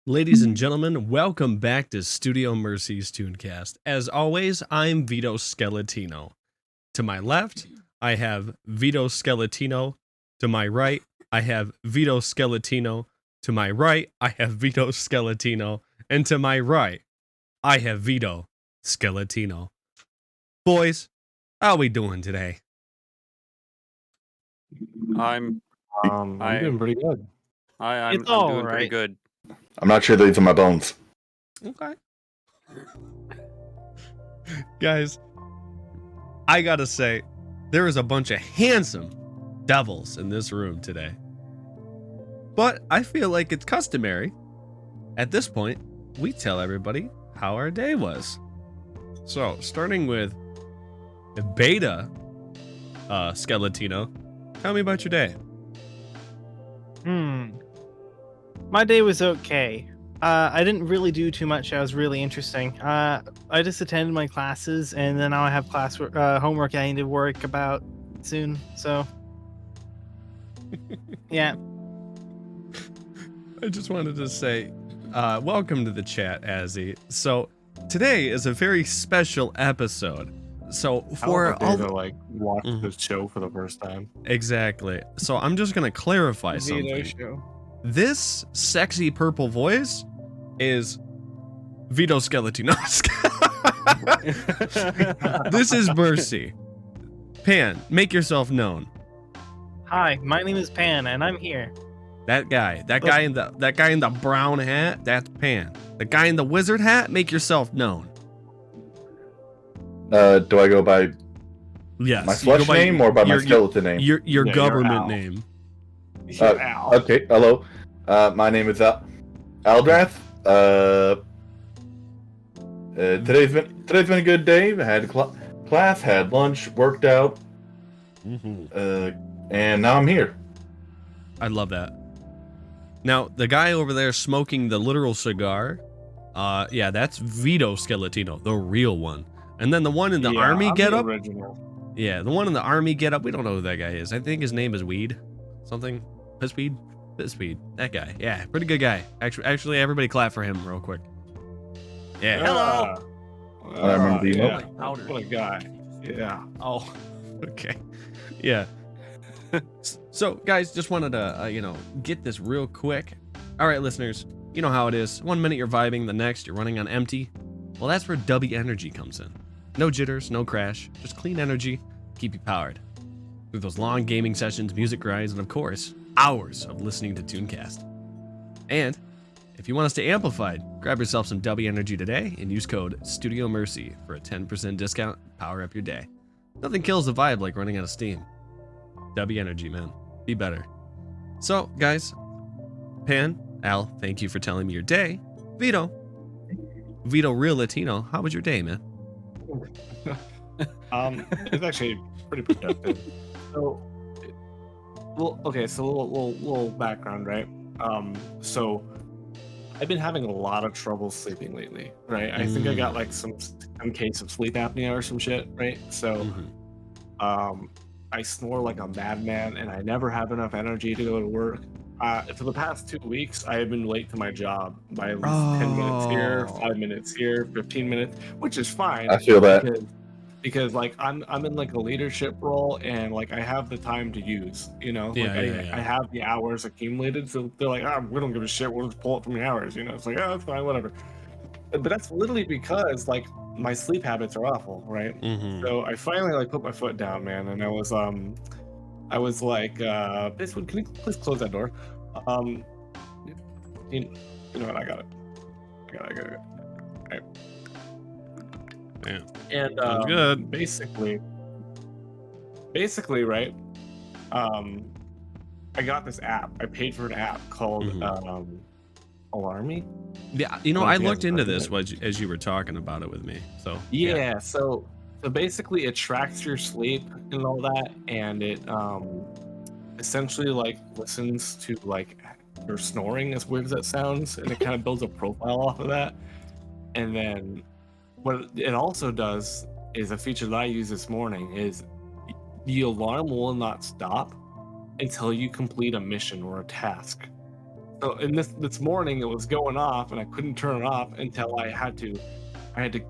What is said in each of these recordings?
Ladies and gentlemen, welcome back to Studio Mercy's Tunecast. As always, I'm Vito Skeletino. To my left, I have Vito Skeletino. To my right, I have Vito Skeletino. To my right, I have Vito Skeletino. And to my right, I have Vito Skeletino. Boys, how we doing today? I'm doing pretty good. I'm doing pretty good. I'm not sure these are my bones. Okay. Guys, I gotta say, there is a bunch of handsome devils in this room today. But I feel like it's customary. At this point, we tell everybody how our day was. So, starting with Beta Skeletino, tell me about your day. My day was okay. I didn't really do too much. I was really interesting. I just attended my classes, and then I have homework I need to work about soon. So, yeah. I just wanted to say, welcome to the chat, Azzy. So, today is a very special episode. So, for all to watch this show for the first time. Exactly. So, I'm just gonna clarify something. Show. This sexy purple voice is Vito Skeletino. This is Mercy. Pan, make yourself known. Hi, my name is Pan, and I'm here. That guy in the brown hat, that's Pan. The guy in the wizard hat, make yourself known. Do I go by Yes. my flesh name or by my skeleton name? Your government name. Okay, hello. My name is Aldrath. Today's been a good day. I had class, had lunch, worked out, and now I'm here. I love that. Now, the guy over there smoking the literal cigar, yeah, that's Vito Skeletino, the real one. And then the one in the army getup. Yeah, the one in the army getup. We don't know who that guy is. I think his name is Weed, something. Pissweed. That guy. Yeah, pretty good guy. Actually, everybody clap for him real quick. Yeah. Hello. I remember the yeah. What a guy. Yeah. Oh. Okay. Yeah. So, guys, just wanted to, get this real quick. All right, listeners, you know how it is. 1 minute you're vibing, the next you're running on empty. Well, that's where W Energy comes in. No jitters, no crash, just clean energy, keep you powered. Through those long gaming sessions, music grinds, and of course, hours of listening to Tunecast. And if you want to stay amplified, grab yourself some W Energy today and use code Studio Mercy for a 10% discount. Power up your day. Nothing kills the vibe like running out of steam. W Energy, man. Be better. So, guys, Pan, Al, thank you for telling me your day. Vito Real Latino, how was your day, man? It's actually pretty productive. So, a little background, right? So I've been having a lot of trouble sleeping lately, right? I think I got like some case of sleep apnea or some shit, right? So, I snore like a madman, and I never have enough energy to go to work. For the past 2 weeks, I have been late to my job by at least 10 minutes here, 5 minutes here, 15 minutes, which is fine. I feel that. Because like I'm in like a leadership role, and like I have the time to use, I have the hours accumulated, so they're like, we don't give a shit, we'll just pull it from the hours, it's like, that's fine, whatever. But that's literally because like my sleep habits are awful, right? So I finally like put my foot down, man, and I was like, Biswood, can you please close that door? You know what, I got it. All right. Yeah. And good. Basically, right? I got this app. I paid for an app called Alarmy. Yeah, I looked into this as you were talking about it with me. So yeah. So basically, it tracks your sleep and all that, and it essentially like listens to like your snoring, as weird as that sounds, and it kind of builds a profile off of that. And then what it also does is a feature that I used this morning is the alarm will not stop until you complete a mission or a task. So in this morning it was going off and I couldn't turn it off until I had to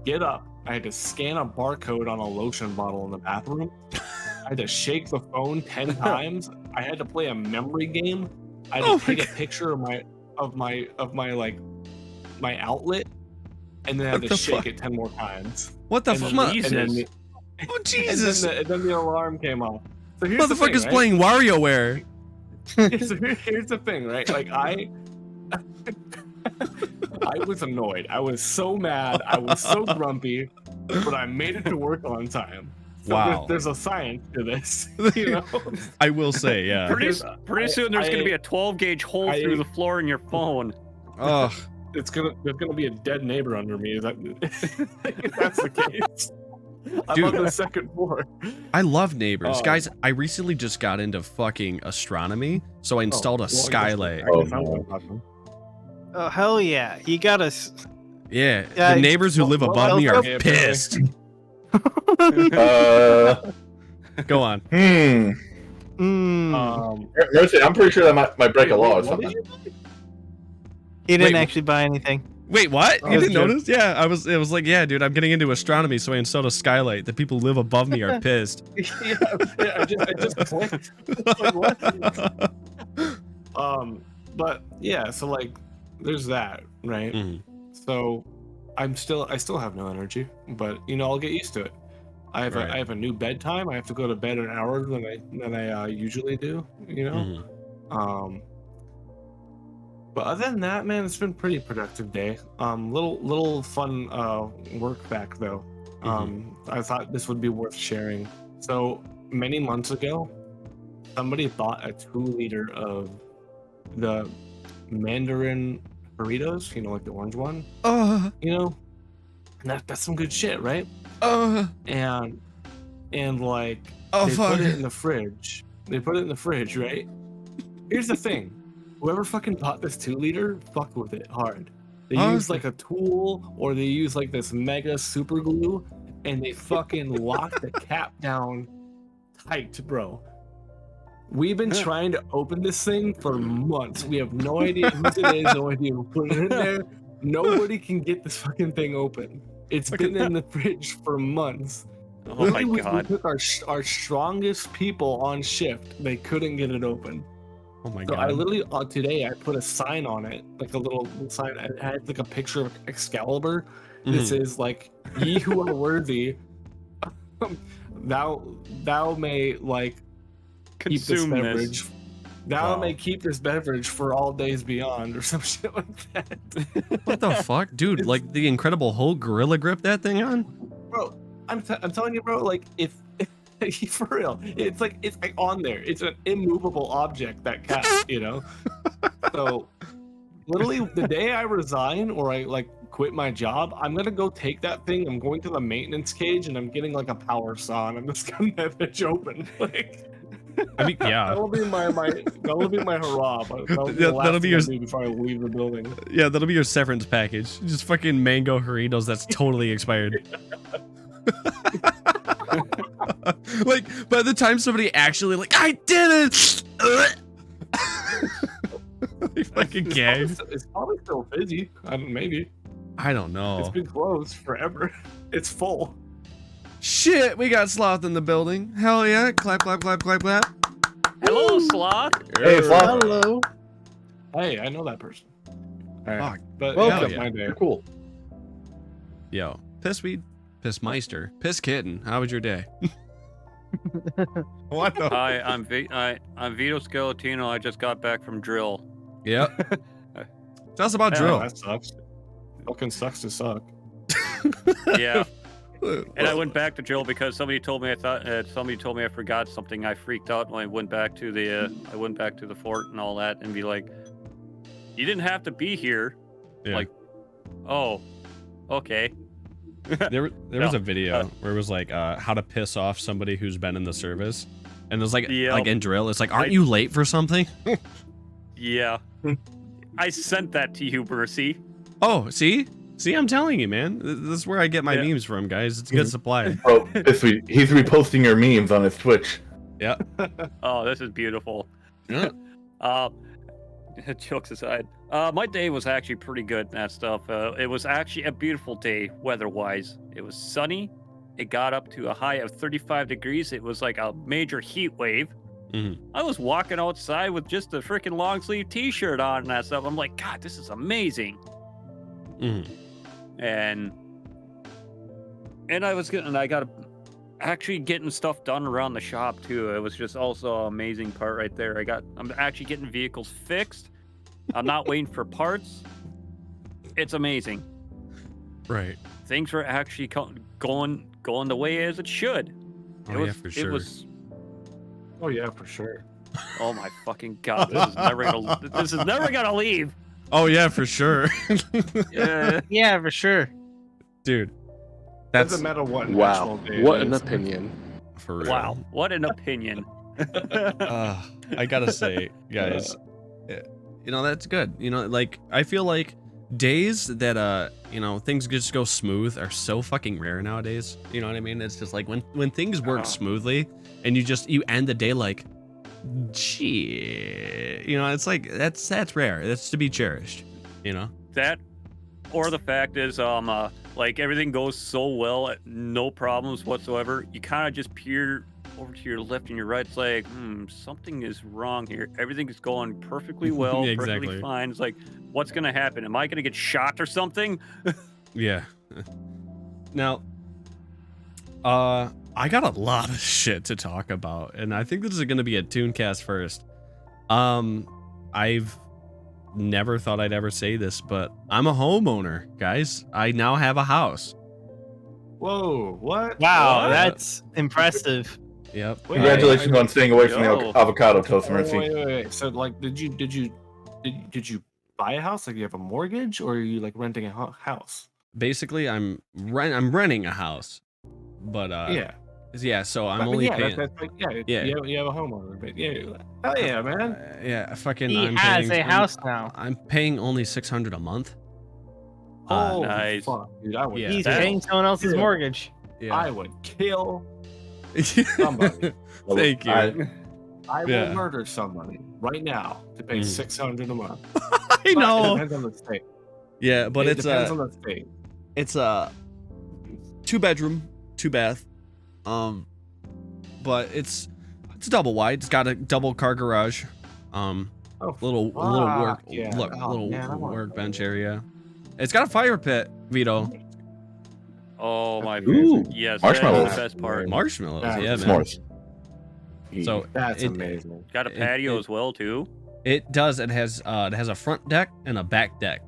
get up. I had to scan a barcode on a lotion bottle in the bathroom. I had to shake the phone 10 times. I had to play a memory game. I had to take a picture of my outlet, and then I had to shake it 10 more times. What the fuck? Jesus. Oh Jesus! And then the alarm came off. So here's the Motherfucker's thing, right? playing WarioWare. So here's the thing, right? Like I was annoyed. I was so mad. I was so grumpy, but I made it to work on time. So Wow. there's a science to this, you know. I will say, yeah. Pretty soon there's going to be a 12-gauge hole through the floor in your phone. Ugh. There's gonna be a dead neighbor under me. Is that if that's the case? I'm Dude. on the second floor. I love neighbors. Oh. Guys, I recently just got into fucking astronomy, so I installed a skylight. Oh hell yeah! You gotta. Yeah, Yeah, the neighbors who live well, above me are yeah, pissed. Go on. Mercy, I'm pretty sure that might break a law or What something. did you buy? He didn't Wait, actually buy anything. Wait, what? Oh, You didn't dude. notice? Yeah, it was like, yeah, dude, I'm getting into astronomy, so I installed a skylight. The people who live above me are pissed. Yeah, I just clicked. Like, what? But yeah, so like, there's that, right? Mhm. So, I still have no energy, but you know, I'll get used to it. I have a new bedtime. I have to go to bed an hour than I usually do. You know. Mhm. But other than that, man, it's been a pretty productive day. Little fun work fact though. I thought this would be worth sharing. So many months ago, somebody bought a 2-liter of the Mandarin burritos. You know, like the orange one. You know, and that's some good shit, right? And like Oh, they fuck. put it in the fridge. They put it in the fridge, right? Here's the thing. Whoever fucking bought this 2-liter fucked with it hard. They use like a tool or they use like this mega super glue and they fucking lock the cap down tight, bro. We've been trying to open this thing for months. We have no idea whose it is, no idea who put it in there. Nobody can get this fucking thing open. It's been in the fridge for months. Oh my We god. took our strongest people on shift. They couldn't get it open. Oh my So god. I literally today I put a sign on it, like a little sign. I had like a picture of Excalibur. This is like, "Ye who are worthy, thou may like keep this Consume beverage. this. Thou Wow. may keep this beverage for all days beyond," or some shit like that. What the fuck? Dude, like the Incredible Hulk gorilla grip that thing on? Bro, I'm telling you, bro. Like if for real, it's like on there. It's an immovable object, that cap, you know. So literally the day I resign or I like quit my job, I'm gonna go take that thing. I'm going to the maintenance cage and I'm getting like a power saw and I'm just gonna that bitch open. Like, I mean, yeah. that'll be my hurrah. But that'll be Yeah, the last that'll be thing I your- do before I leave the building. Yeah, that'll be your severance package. Just fucking mango Doritos that's totally expired. Like, by the time somebody actually like, I did it! They fucking gagged. It's probably still busy. Maybe I don't it's know. been closed forever. It's full. Shit, we got Sloth in the building. Hell yeah. Clap, clap, clap, clap, clap. Hello, Sloth. Hey, Sloth. Hello. Hey, I know that person. All right. Fuck. But Welcome. yeah, my day. You're cool. Yo, Pissweed, Pissmeister, Piss Kitten, how was your day? What the? Hi, I'm Vito Skeletino. I just got back from drill. Yep. Tell us about Yeah, drill. that sucks. Fucking sucks to suck. Yeah. And I went back to drill because somebody told me I forgot something. I freaked out when I went back to the fort and all that and be like, "You didn't have to be here." Yeah. Like, oh, okay. There was a video where it was like how to piss off somebody who's been in the service, and it was like Yeah. like in drill, it's like, aren't you late for something? Yeah. I sent that to you, Mercy. Oh, see, I'm telling you, man. This is where I get my Yeah. memes from, guys. It's a good supply. Oh, this week he's reposting your memes on his Twitch. Yeah. Oh, this is beautiful. Yeah. Jokes aside, my day was actually pretty good and that stuff. It was actually a beautiful day weather-wise. It was sunny. It got up to a high of 35 degrees. It was like a major heat wave. Mhm. I was walking outside with just a freaking long sleeve t-shirt on and that stuff. I'm like, God, this is amazing. Mhm. And I got actually getting stuff done around the shop too. It was just also an amazing part right there. I'm actually getting vehicles fixed. I'm not waiting for parts. It's amazing. Right. Things were actually going the way as it should. Oh, yeah, for sure. It was. Oh yeah, for sure. Oh my fucking God! This is never gonna leave. Oh yeah, for sure. Yeah. Yeah, for sure. Dude. That's Doesn't matter what Wow, national day what it an is. opinion. for real. Wow, what an opinion. I gotta say, guys, that's good. Like I feel like days that things just go smooth are so fucking rare nowadays. You know what I mean? It's just like when things work smoothly and you end the day like, gee, it's like that's rare. That's to be cherished. That, or the fact is, like everything goes so well, no problems whatsoever. You kind of just peer over to your left and your right. It's like, something is wrong here. Everything is going perfectly well, Yeah, perfectly exactly. fine. It's like, what's gonna happen? Am I gonna get shot or something? Yeah. Now, I got a lot of shit to talk about, and I think this is going to be a Tunecast first. I've never thought I'd ever say this, but I'm a homeowner, guys. I now have a house. Whoa, what? Wow, What? that's impressive. Yep. Wait, Congratulations on staying away from Yo. the avocado toast, Oh, Mercy. wait. So, like, did you buy a house? Like, you have a mortgage, or are you like renting a house? Basically, I'm renting a house, but yeah. So I'm But only yeah, paying. that's like, Yeah. You have a homeowner, but yeah, hell yeah, man. Yeah, fucking. He I'm has paying, a house now. I'm paying only $600 a month. Oh, Nice. fuck, dude, I would. Yeah. He's that- paying someone else's Yeah. mortgage. I would kill somebody. Thank you. I will Yeah. murder somebody right now to pay Mm. $600 a month. I But know. It depends on the state. Yeah, but it it's depends on the state. it's a 2-bedroom, 2-bath. But it's double wide. It's got a double car garage. Oh, Little fuck, yeah. little Man, I want- workbench area. It's got a fire pit, Vito. Oh my. Ooh, Yes, marshmallows. that's the best part. Marshmallows, Yeah, yeah, man. S'mores. So That's it, amazing. Got a patio it- as well too. It does. It has a front deck and a back deck.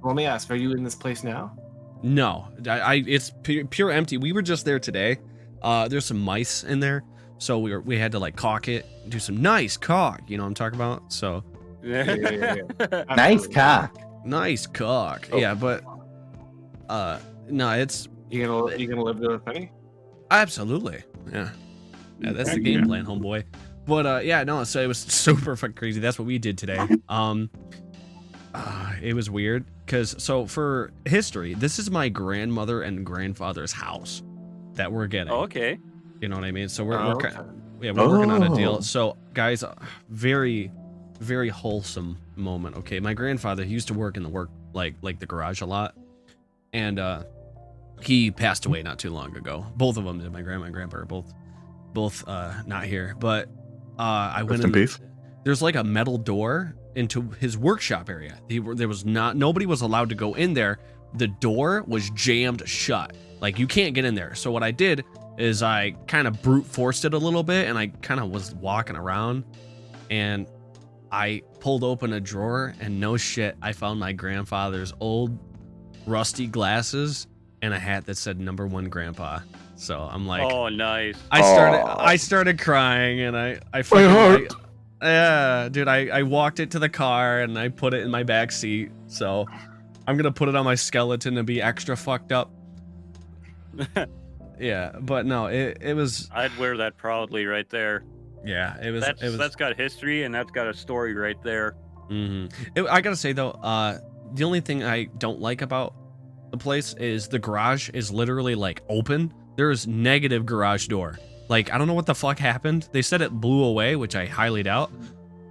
Let me ask: are you in this place now? No, it's pure empty. We were just there today. There's some mice in there, so we had to like caulk it, do some nice caulk. You know what I'm talking about? So Yeah. Nice Absolutely. cock. nice caulk. Oh. Yeah, but no, it's You gonna live there with Penny? absolutely yeah. Yeah, that's the Heck game yeah. plan, homeboy. But yeah, no. So it was super fucking crazy. That's what we did today. It was weird because for history, this is my grandmother and grandfather's house that we're getting. Oh, okay. You know what I mean? So we're Okay. we're working on a deal. Oh. So guys, very, very wholesome moment. Okay, my grandfather, he used to work in the like the garage a lot, and he passed away not too long ago. Both of them did. My grandma and grandpa are both not here. But I went Rest in peace. There's like a metal door into his workshop area. There was nobody was allowed to go in there. The door was jammed shut. Like you can't get in there. So what I did is I kind of brute forced it a little bit, and I kind of was walking around, and I pulled open a drawer, and no shit, I found my grandfather's old rusty glasses and a hat that said #1 Grandpa. So I'm like, Oh, nice. I started crying, and I fucking, heart. yeah, dude, I walked it to the car and I put it in my back seat. So I'm gonna put it on my skeleton to be extra fucked up. Yeah, but no, it was, I'd wear that proudly right there. yeah, it was. That's got history and that's got a story right there. I gotta say though, the only thing I don't like about the place is the garage is literally like open. There is negative garage door. Like I don't know what the fuck happened. They said it blew away, which I highly doubt.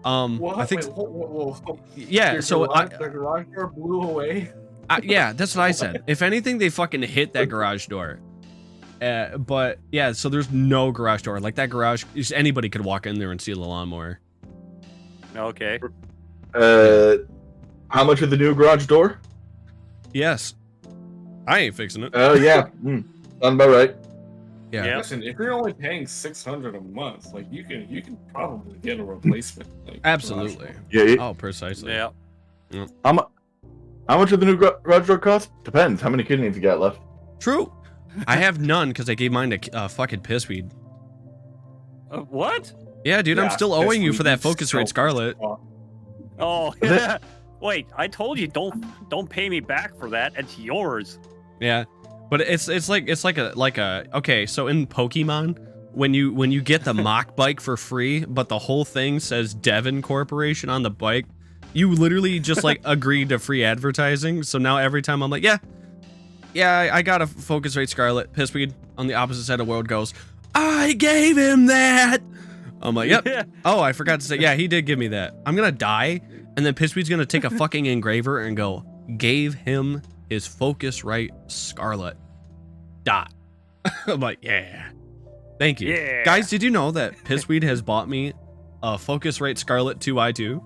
What? I think Wait, whoa. yeah. Your So the garage door blew away. yeah, that's what I said. If anything, they fucking hit that garage door. But yeah, so there's no garage door. Like that garage, just anybody could walk in there and steal a lawnmower. Okay. How much is the new garage door? Yes, I ain't fixing it. Oh yeah, sounds about right. Yeah. Yep. Listen, if you're only paying $600 a month, like you can probably get a replacement. Like, Absolutely. Yeah. Oh, precisely. Yeah. How much of the new garage door cost? Depends. How many kidneys you got left? True. I have none because I gave mine to fucking Pissweed. What? Yeah, dude, I'm Yeah, still owing you Pissweed for that is Focusrite so Scarlet. fucked. Oh, Is it- yeah. Wait, I told you don't pay me back for that. It's yours. Yeah, but it's like a okay. So in Pokemon, when you get the mock bike for free, but the whole thing says Devon Corporation on the bike, you literally just like agreed to free advertising. So now every time I'm like, yeah, I got a Focusrite Scarlet. Pissweed on the opposite side of the world goes, I gave him that. I'm like, yep. Yeah. Oh, I forgot to say, yeah, he did give me that. I'm gonna die, and then Pissweed's gonna take a fucking engraver and go, gave him his Focusrite Scarlet. Dot. I'm like, yeah. Thank you. Yeah. Guys, did you know that Pissweed has bought me a Focusrite Scarlet 2i2?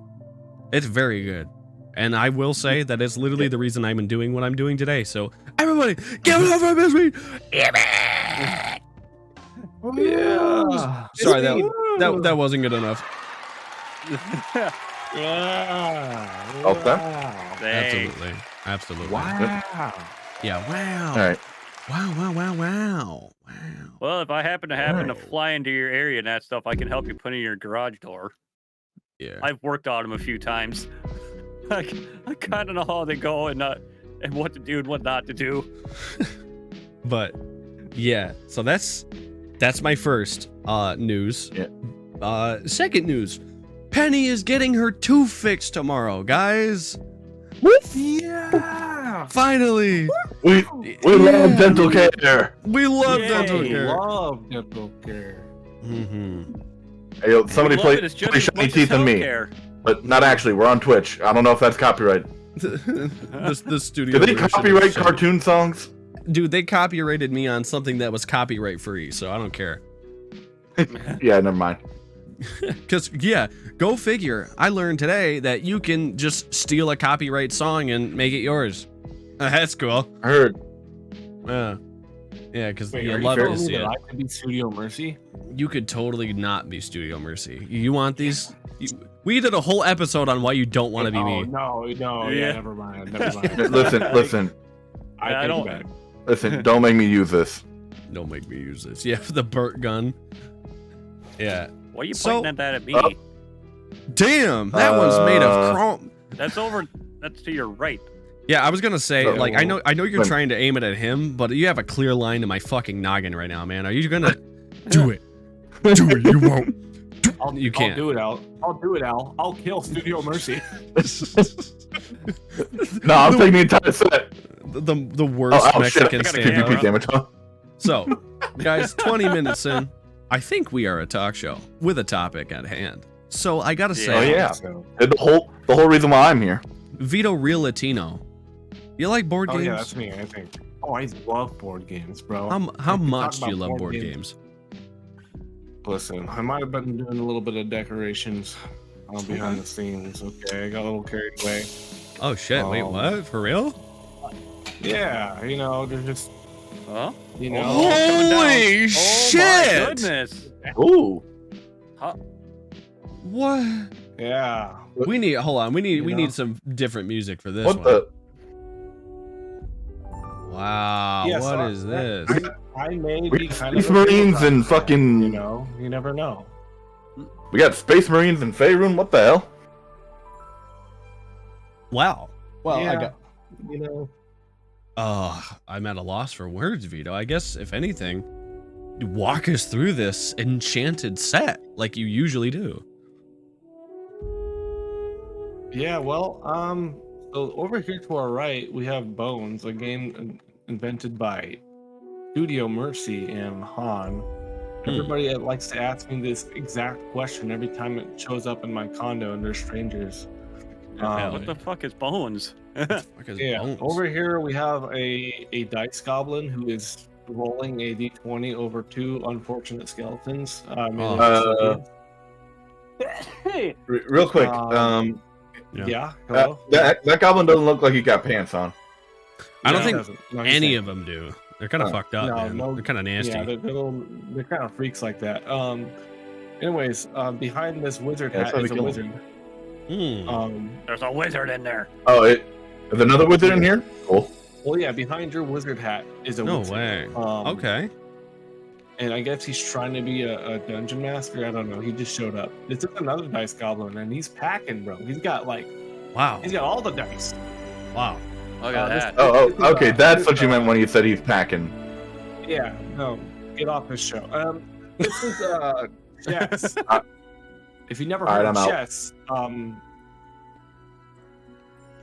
It's very good. And I will say that it's literally the reason I'm doing what I'm doing today. So everybody, give it up for Pissweed. Give it. Yeah. Sorry, that wasn't good enough. Yeah. Okay. Wow. Dang. Absolutely. Wow. Yeah, wow. All right. Wow. Well, if I happen to Alright. fly into your area and that stuff, I can help you put in your garage door. Yeah. I've worked on them a few times. I kind of know how they go and what to do and what not to do. But yeah, so that's my first news. Yeah. Second news. Penny is getting her tooth fixed tomorrow, guys. Yeah. Finally. We love dental care. We love Yay. dental We care. love dental care. Mm-hmm. Hey, yo, somebody We love play it as just play as Shiny much as Teeth and Me, healthcare. but not actually. We're on Twitch. I don't know if that's copyright. the studio. Do they version of copyright Shiny. cartoon songs? Dude, they copyrighted me on something that was copyright free, so I don't care. Yeah, never mind. Because, yeah, go figure. I learned today that you can just steal a copyright song and make it yours. That's cool. I heard. Yeah, because Wait, you are love you to telling me see that it. I could be Studio Mercy? You could totally not be Studio Mercy. You want these? We did a whole episode on why you don't want to be Oh, me. no, Yeah. yeah, never mind. Listen. I I take don't- it back. Listen. Don't make me use this. Don't make me use this. Yeah, the Burt gun. Yeah. Why are you So- pointing that at me? Damn, that one's made of chrome. That's to your right. Yeah, I was gonna say, Oh. like, I know you're Wait. trying to aim it at him, but you have a clear line to my fucking noggin right now, man. Are you gonna do it? Do it. You won't. You can't. I'll do it, Al. I'll kill Studio Mercy. No, I'm taking the entire set. The worst Oh, shit. I Mexican gotta stand. keep damage on. So, guys, 20 minutes in, I think we are a talk show with a topic at hand. So I gotta say, Oh, yeah. So- The whole reason why I'm here. Vito Real Latino. You like board Oh games? yeah, that's me. I think. Oh, I love board games, bro. How We can much talk do you about love board games? Listen, I might have been doing a little bit of decorations behind the scenes. Okay, I got a little carried away. Oh shit! Wait, what? For real? Yeah, they're just, Huh? you know. Oh, coming down. Holy Oh shit! my goodness. Ooh. What? Yeah. We need. Hold on. We You know? need some different music for this What one. the? Wow. Yeah, what so is this? I may We be got kind of Space a Marines and fan, fucking. you never know. We got Space Marines and Faerun. What the hell? Wow. Well, yeah, I got. you know. I'm at a loss for words, Vito. I guess if anything, walk us through this enchanted set like you usually do. Yeah, well, so over here to our right, we have Bones, a game invented by Studio Mercy and Han. Everybody likes to ask me this exact question every time it shows up in my condo and they're strangers. What the fuck is Bones? Yeah, over here we have a dice goblin who is rolling a d20 over 2 unfortunate skeletons. Real quick, yeah. Hello. that goblin doesn't look like he got pants on. I don't No, it think doesn't. No, he's any safe. of them do. They're kind of fucked up, man. They're kind of nasty. Yeah, they're kind of freaks like that. Anyways, behind this wizard Yeah, hat that's is a how we wizard. There's a wizard in there. Oh, is another wizard in here? Cool. Well, yeah, behind your wizard hat is a No wizard. way. Okay. And I guess he's trying to be a dungeon master. I don't know. He just showed up. This is another dice goblin, and he's packing, bro. He's got Wow. he's got all the dice. Wow. Look at that. Oh, okay. That's what you meant when you said he's packing. Yeah, no, get off this show. This is chess. If you never All right, heard I'm of out. chess,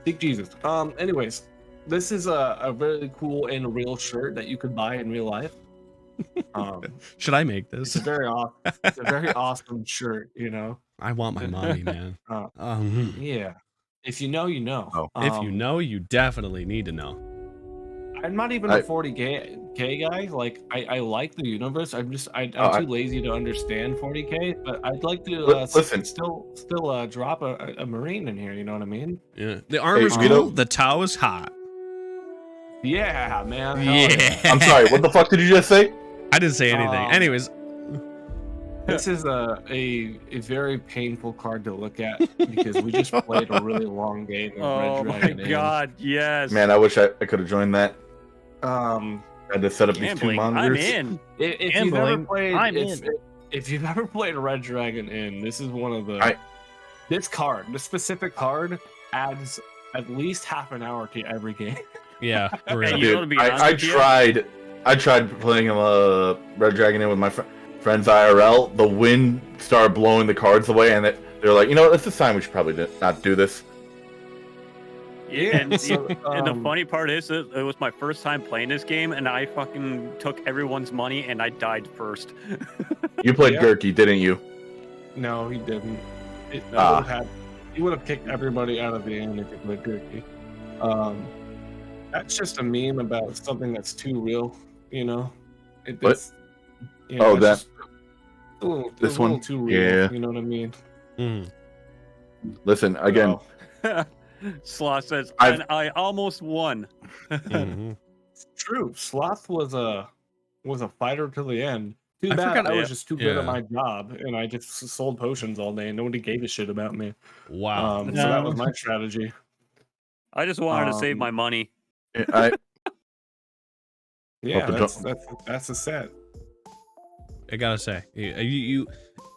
Big Jesus. Anyways, this is a really cool and real shirt that you could buy in real life. Should I make It's this? a very awesome shirt, you know. I want my money, man. Yeah. If you know, you know. Oh. If you know, you definitely need to know. I'm not even a 40k guy. Like I like the universe. I'm too lazy to understand 40k. But I'd like to Listen. still drop a marine in here. You know what I mean? Yeah. The armor's Hey, cool. Vito? The Tau is hot. Yeah, man. Hell Yeah. I'm sorry. What the fuck did you just say? I didn't say anything. Anyways, This is a very painful card to look at because we just played a really long game of Oh Red my Dragon Inn. god, yes. Man, I wish I could have joined that. Um, I had to set up these two Gambling, I'm monitors. in. if you've ever Gambling, played, I'm if you've ever played Red Dragon Inn, this is one of the. This specific card, adds at least half an hour to every game. yeah. For Hey, real. you know, to Dude, be honest I with you- tried playing Red Dragon in with my friends IRL. The wind started blowing the cards away, and they're like, you know what? It's this time we should probably not do this. Yeah. And, So, and the funny part is, it was my first time playing this game, and I fucking took everyone's money, and I died first. You played Yeah. Gurky, didn't you? No, he didn't. Ah. He would have kicked everybody out of the inn if he played Gurky. That's just a meme about something that's too real, you know. What? It's That- just a little, this a little one? too real. Yeah. You know what I mean? Mhm. Listen, again, Sloth says, I've- and I almost won. Mhm. It's true. Sloth was a fighter to the end. Too I bad forgot- I was yeah. just too good Yeah. at my job, and I just sold potions all day, and nobody gave a shit about me. Wow. So that was No. my strategy. I just wanted to save Um, my money. I Yeah, Hope that's a set. I gotta say, you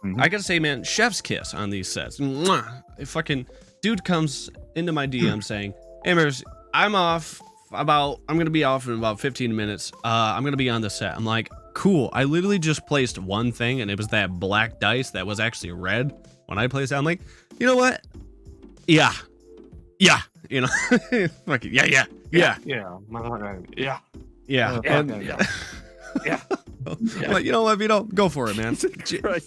Mhm. I gotta say, man, chef's kiss on these sets. Mwah. A fucking dude comes into my DM saying, "Hey, Mers, I'm gonna be off in about 15 minutes. I'm gonna be on the set." I'm like, cool. I literally just placed one thing, and it was that black dice that was actually red when I placed it. I'm like, you know what? Yeah, you know, fucking yeah. Yeah, motherfucker. Yeah. Yeah. Yeah. And, Yeah. Yeah. I'm like, you know what, Vito? Go for it, man. Right.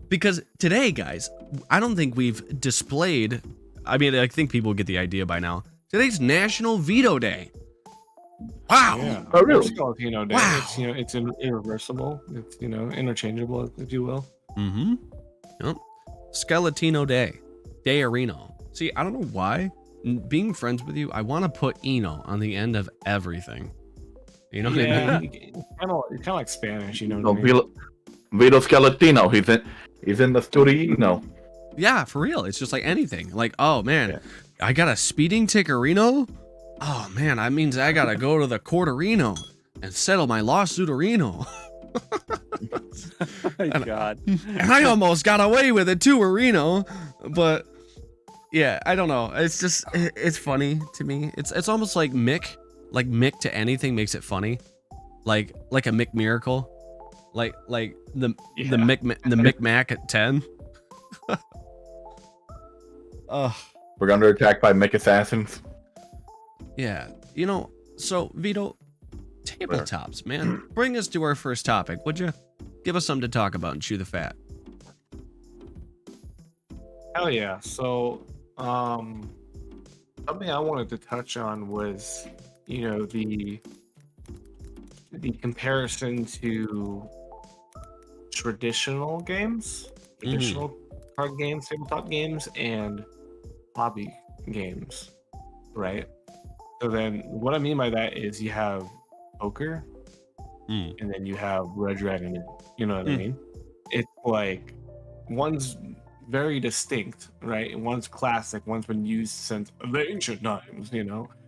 Because today, guys, I don't think we've displayed. I mean, I think people get the idea by now. Today's National Veto Day. Wow. Yeah. Oh, really? Skeletino Day. Wow. It's it's irreversible. It's interchangeable, if you will. Mm-hmm. Yep. Skeletino Day. Day Reno. See, I don't know why. Being friends with you, I want to put Eno on the end of everything. You know what I mean? kind of like Spanish, you know. no, What I mean? Vito Skeletino. He's in the studio. Yeah, for real. It's just like anything. Like, oh man, Yeah. I got a speeding ticket, Reno. Oh man, that means I gotta go to the court of Reno and settle my lawsuit of Reno. My god. And I almost got away with it too, Reno. But yeah, I don't know. It's just it's funny to me. It's almost like Mick. Like Mick to anything makes it funny. Like a Mick Miracle. Like the Mick Mac at 10. Oh. We're under attack by Mick assassins. Yeah, you know, so Vito, tabletops, man. Bring us to our first topic, would you? Give us something to talk about and chew the fat. Hell yeah. So, something I wanted to touch on was, the comparison to traditional games, traditional card games, tabletop games, and hobby games, right? So then, what I mean by that is you have poker, and then you have Red Dragon. You know what I mean? It's like one's very distinct, right? And one's classic. One's been used since the ancient times, Yeah.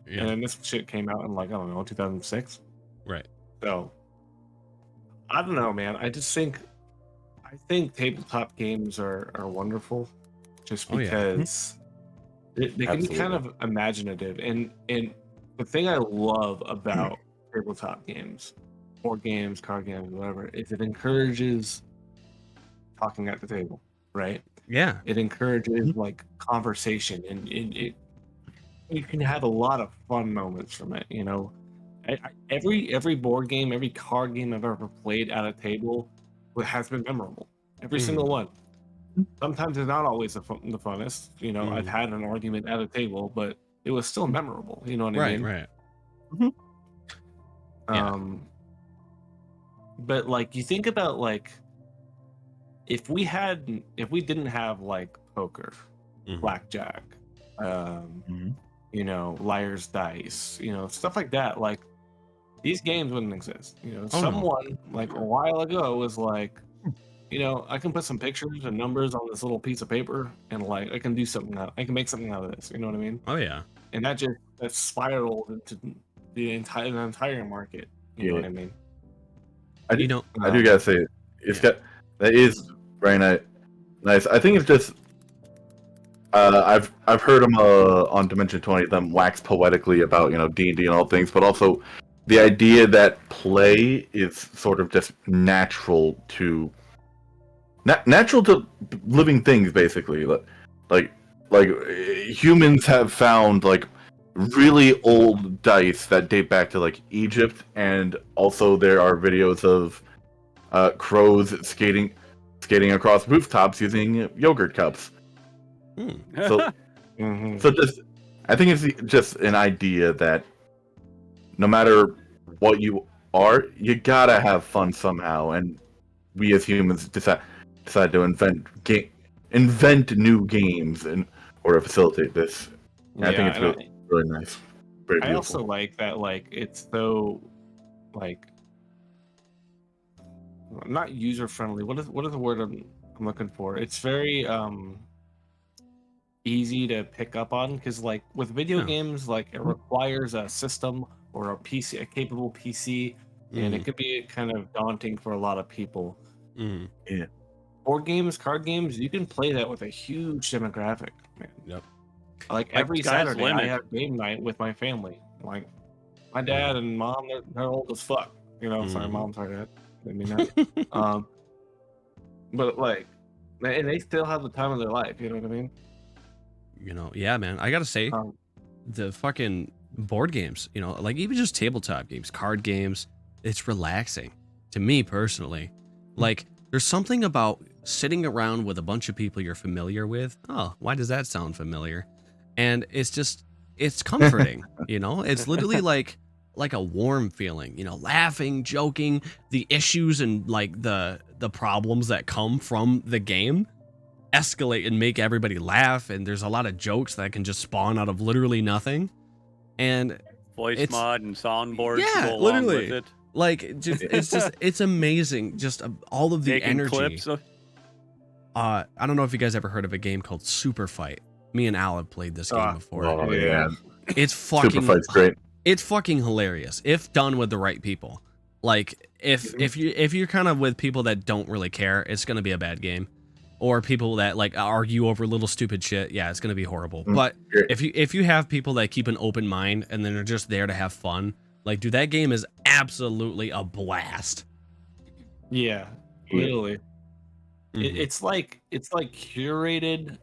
And then this shit came out in like, I don't know, 2006. Right. So I don't know, man. I think tabletop games are wonderful, just because they can be kind of imaginative. And the thing I love about tabletop games, board games, card games, whatever, is it encourages talking at the table, right? Yeah. It encourages like conversation, and you can have a lot of fun moments from it. Every board game, every card game I've ever played at a table has been memorable. Every single one. Sometimes it's not always the funnest. I've had an argument at a table, but it was still memorable. You know what I mean? Right. But like, you think about like, if we didn't have like poker, blackjack, liar's dice, stuff like that, like these games wouldn't exist. Someone like a while ago was like, I can put some pictures and numbers on this little piece of paper, and like I can do something I can make something out of this. You know what I mean? Oh yeah. And that spiraled into the entire market. You know what I mean? I do gotta say, that is very nice. I think it's just I've heard them on Dimension 20 them wax poetically about D&D and all things, but also the idea that play is sort of just natural to living things, basically. Like humans have found like really old dice that date back to like Egypt, and also there are videos of crows skating across rooftops using yogurt cups. So, just I think it's just an idea that no matter what you are, you gotta have fun somehow, and we as humans decide to invent new games in order to facilitate this. And I think it's really nice. Very beautiful. I also like that, like, it's so like not user friendly. What is the word I'm looking for? It's very easy to pick up on, because like with video games, like it requires a system or a capable PC, and it could be kind of daunting for a lot of people. Yeah. Board games, card games, you can play that with a huge demographic, man. Yep. Like every Saturday, I have game night with my family. Like my dad and mom, they're old as fuck. Sorry, mom, sorry, dad. Didn't mean that. But like, and they still have the time of their life. You know what I mean? Yeah, man. I gotta say, the fucking board games, like even just tabletop games, card games, it's relaxing to me personally. Like, there's something about sitting around with a bunch of people you're familiar with. Oh, why does that sound familiar? And it's comforting. It's literally like a warm feeling. Laughing, joking, the issues and like the problems that come from the game escalate and make everybody laugh, and there's a lot of jokes that can just spawn out of literally nothing. And voice mod and soundboards yeah, go along literally. with it. Like, it's amazing. Just all of the Making energy. clips of... I don't know if you guys ever heard of a game called Super Fight. Me and Al have played this game before. Oh yeah, it's fucking Super Fight's great. It's fucking hilarious if done with the right people. Like if you're kind of with people that don't really care, it's gonna be a bad game. Or people that like argue over little stupid shit, yeah, it's gonna be horrible. But if you have people that keep an open mind and then are just there to have fun, like, dude, that game is absolutely a blast. Yeah, literally. It's like curated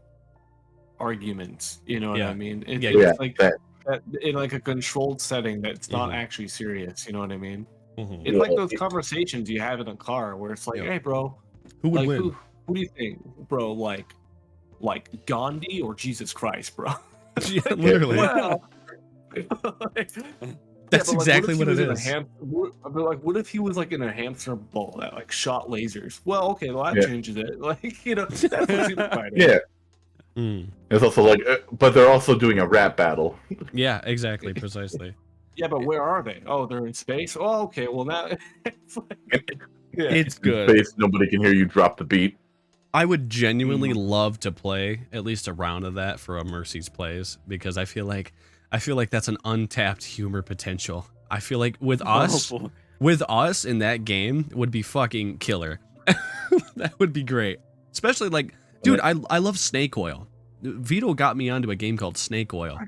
arguments. You know what I mean? It's like that in like a controlled setting that's not actually serious. You know what I mean? Mhm. It's like those conversations you have in a car where it's like, Yeah. hey, bro, Who would like win? who do you think, bro? Like Gandhi or Jesus Christ, bro? Yeah, literally. Well, That's exactly what it In a is. what if he was like in a hamster ball that like shot lasers? Well, okay, well that Yeah. changes it. Like, you know, that's what super fighting. Yeah. Mm. It's also like, but they're also doing a rap battle. Yeah, exactly, precisely. Yeah, but where are they? Oh, they're in space. Oh, okay. Well, now it's like, yeah. It's In good. space, nobody can hear you drop the beat. I would genuinely love to play at least a round of that for a Mercy's plays because I feel like that's an untapped humor potential. I feel like with us in that game would be fucking killer. That would be great. Especially like, dude, I love Snake Oil. Vito got me onto a game called Snake Oil.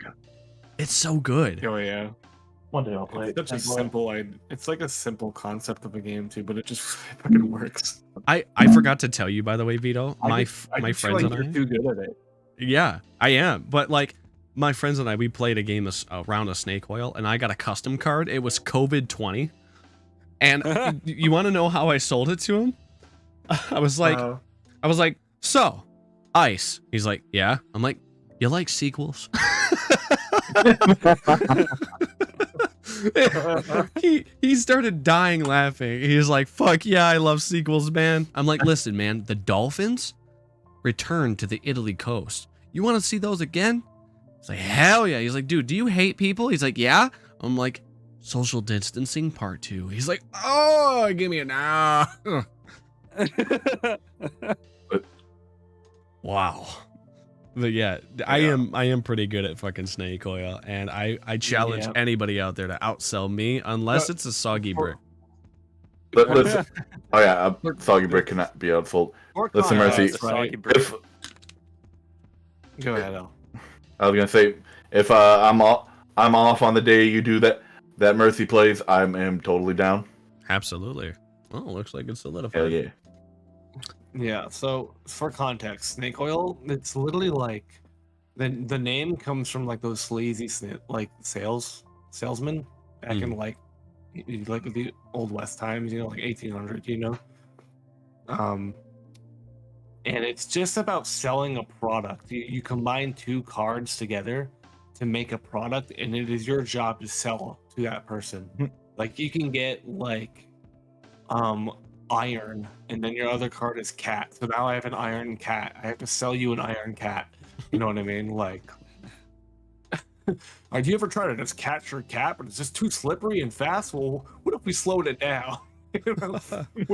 It's so good. Oh yeah. One day I'll play. It's such a simple. It's like a simple concept of a game too, but it just fucking works. I forgot to tell you, by the way, Vito. My friends and I. You're too good at it. Yeah, I am. But like, my friends and I, we played a round of Snake Oil, and I got a custom card. It was COVID 20, and you want to know how I sold it to him? I was like, so, ice. He's like, yeah. I'm like, you like sequels? he started dying laughing. He's like, fuck yeah, I love sequels, man. I'm like, listen, man, the dolphins returned to the Italy coast. You want to see those again? He's like, hell yeah. He's like, dude, do you hate people? He's like, yeah. I'm like, social distancing part 2. He's like, oh, give me a nah. Wow. But yeah, I am pretty good at fucking Snake Oil, and I challenge anybody out there to outsell me unless it's a soggy brick. But listen, oh yeah, a soggy brick cannot be outsold. Listen, Mercy. Go ahead, Al. I was gonna say, if I'm off on the day you do that Mercy plays, I am totally down. Absolutely. Well, looks like it's solidified. Hell yeah. Yeah, so for context, Snake Oil, it's literally like the name comes from like those sleazy like salesmen back in like the old West times, you know, like 1800, you know. And it's just about selling a product. You combine 2 cards together to make a product, and it is your job to sell to that person. Like you can get like iron, and then your other card is cat. So now I have an iron cat. I have to sell you an iron cat. You know what I mean? Like, have you ever tried to just catch your cat, but it's just too slippery and fast? Well, what if we slowed it down with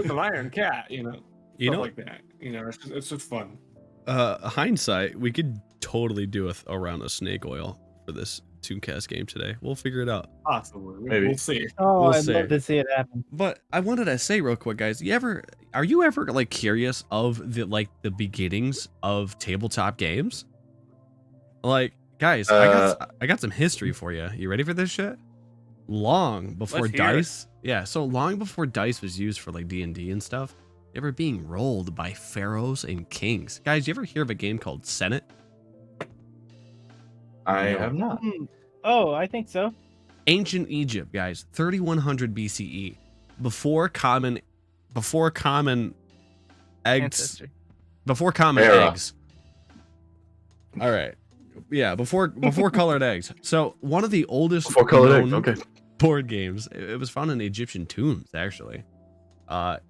an iron cat? You know, stuff like that. You know, it's just fun. Hindsight, we could totally do a round of Snake Oil for this Tunecast game today. We'll figure it out. Possibly. Maybe. We'll see. Oh, We'll I'd see. love to see it happen. But I wanted to say real quick, guys, are you ever like curious of the beginnings of tabletop games? Like, guys, I got some history for you. You ready for this shit? Long before Let's hear dice. Yeah, so long before dice was used for like D&D and stuff, they were being rolled by pharaohs and kings. Guys, you ever hear of a game called Senate? I have not. Oh, I think so. Ancient Egypt, guys, 3100 BCE, before common eggs, Ancestry. before common Era. eggs. All right, yeah, before colored eggs. So one of the oldest Before colored eggs, known okay. board games. It was found in Egyptian tombs, actually.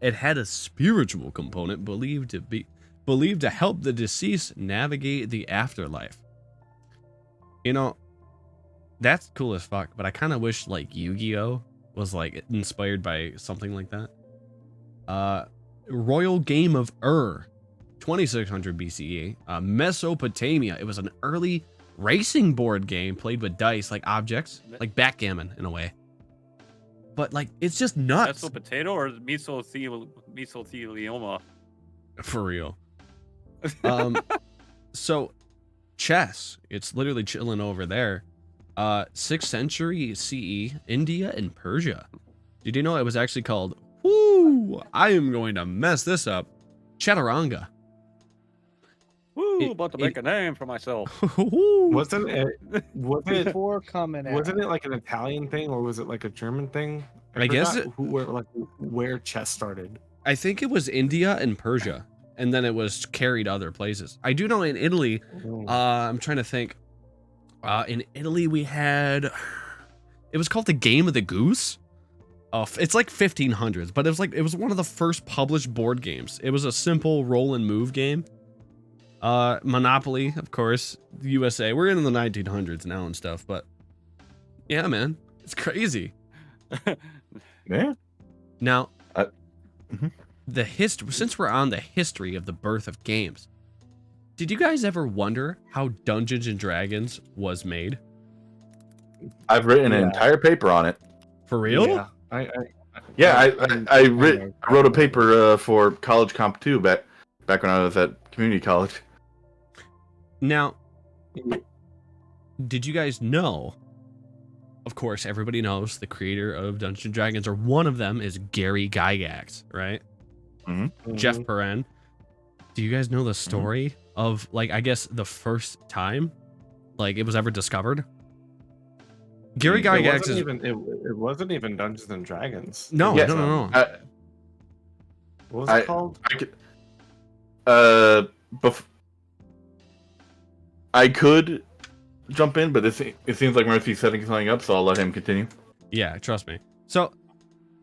It had a spiritual component believed to help the deceased navigate the afterlife. You know, that's cool as fuck, but I kind of wish like Yu-Gi-Oh was like inspired by something like that. Royal Game of Ur, 2600 BCE, Mesopotamia. It was an early racing board game played with dice, like objects, like backgammon in a way. But like, it's just nuts. That's a potato or mesothelioma? For real. So chess, it's literally chilling over there. 6th century CE, India and Persia. Did you know it was actually called, I am going to mess this up, Chaturanga. about to make a name for myself. Wasn't it? Was it? Before Common Era. Wasn't it like an Italian thing, or was it like a German thing? I guess forgot where chess started. I think it was India and Persia, and then it was carried other places. I do know in Italy. I'm trying to think. In Italy, we had. It was called the Game of the Goose. It's like 1500s, but it was one of the first published board games. It was a simple roll and move game. Monopoly, of course, USA. We're in the 1900s now and stuff, but yeah, man, it's crazy. Yeah. Now, mhm. the history. Since we're on the history of the birth of games, did you guys ever wonder how Dungeons and Dragons was made? I've written an Yeah. entire paper on it. For real? Yeah, I wrote a paper for College Comp 2 back when I was at community college. Now, did you guys know? Of course, everybody knows the creator of Dungeons and Dragons, or one of them, is Gary Gygax, right? Jeff Perrin. Do you guys know the story of, like, I guess the first time, like, it was ever discovered? Gary Gygax is. It wasn't even Dungeons and Dragons. No, Yeah, no. What was it called? I could jump in, but it seems like Mercy's setting something up, so I'll let him continue. Yeah, trust me. So,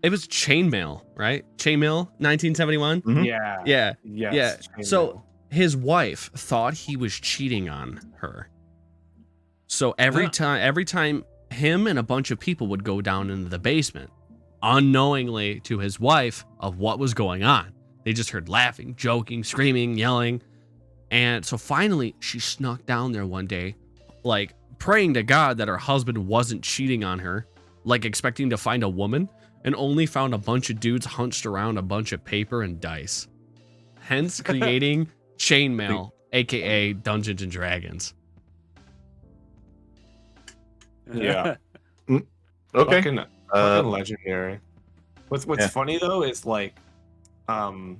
it was Chainmail, right? Chainmail, 1971. Mhm. Yeah. Yeah. Yes, Yeah, Chainmail. so- His wife thought he was cheating on her. So every time him and a bunch of people would go down into the basement, unknowingly to his wife, of what was going on. They just heard laughing, joking, screaming, yelling. And so finally she snuck down there one day, like praying to God that her husband wasn't cheating on her, like expecting to find a woman, and only found a bunch of dudes hunched around a bunch of paper and dice. Hence creating Chainmail, aka Dungeons and Dragons. Yeah. Okay. Fucking legendary. What's Yeah. funny though is like, I'll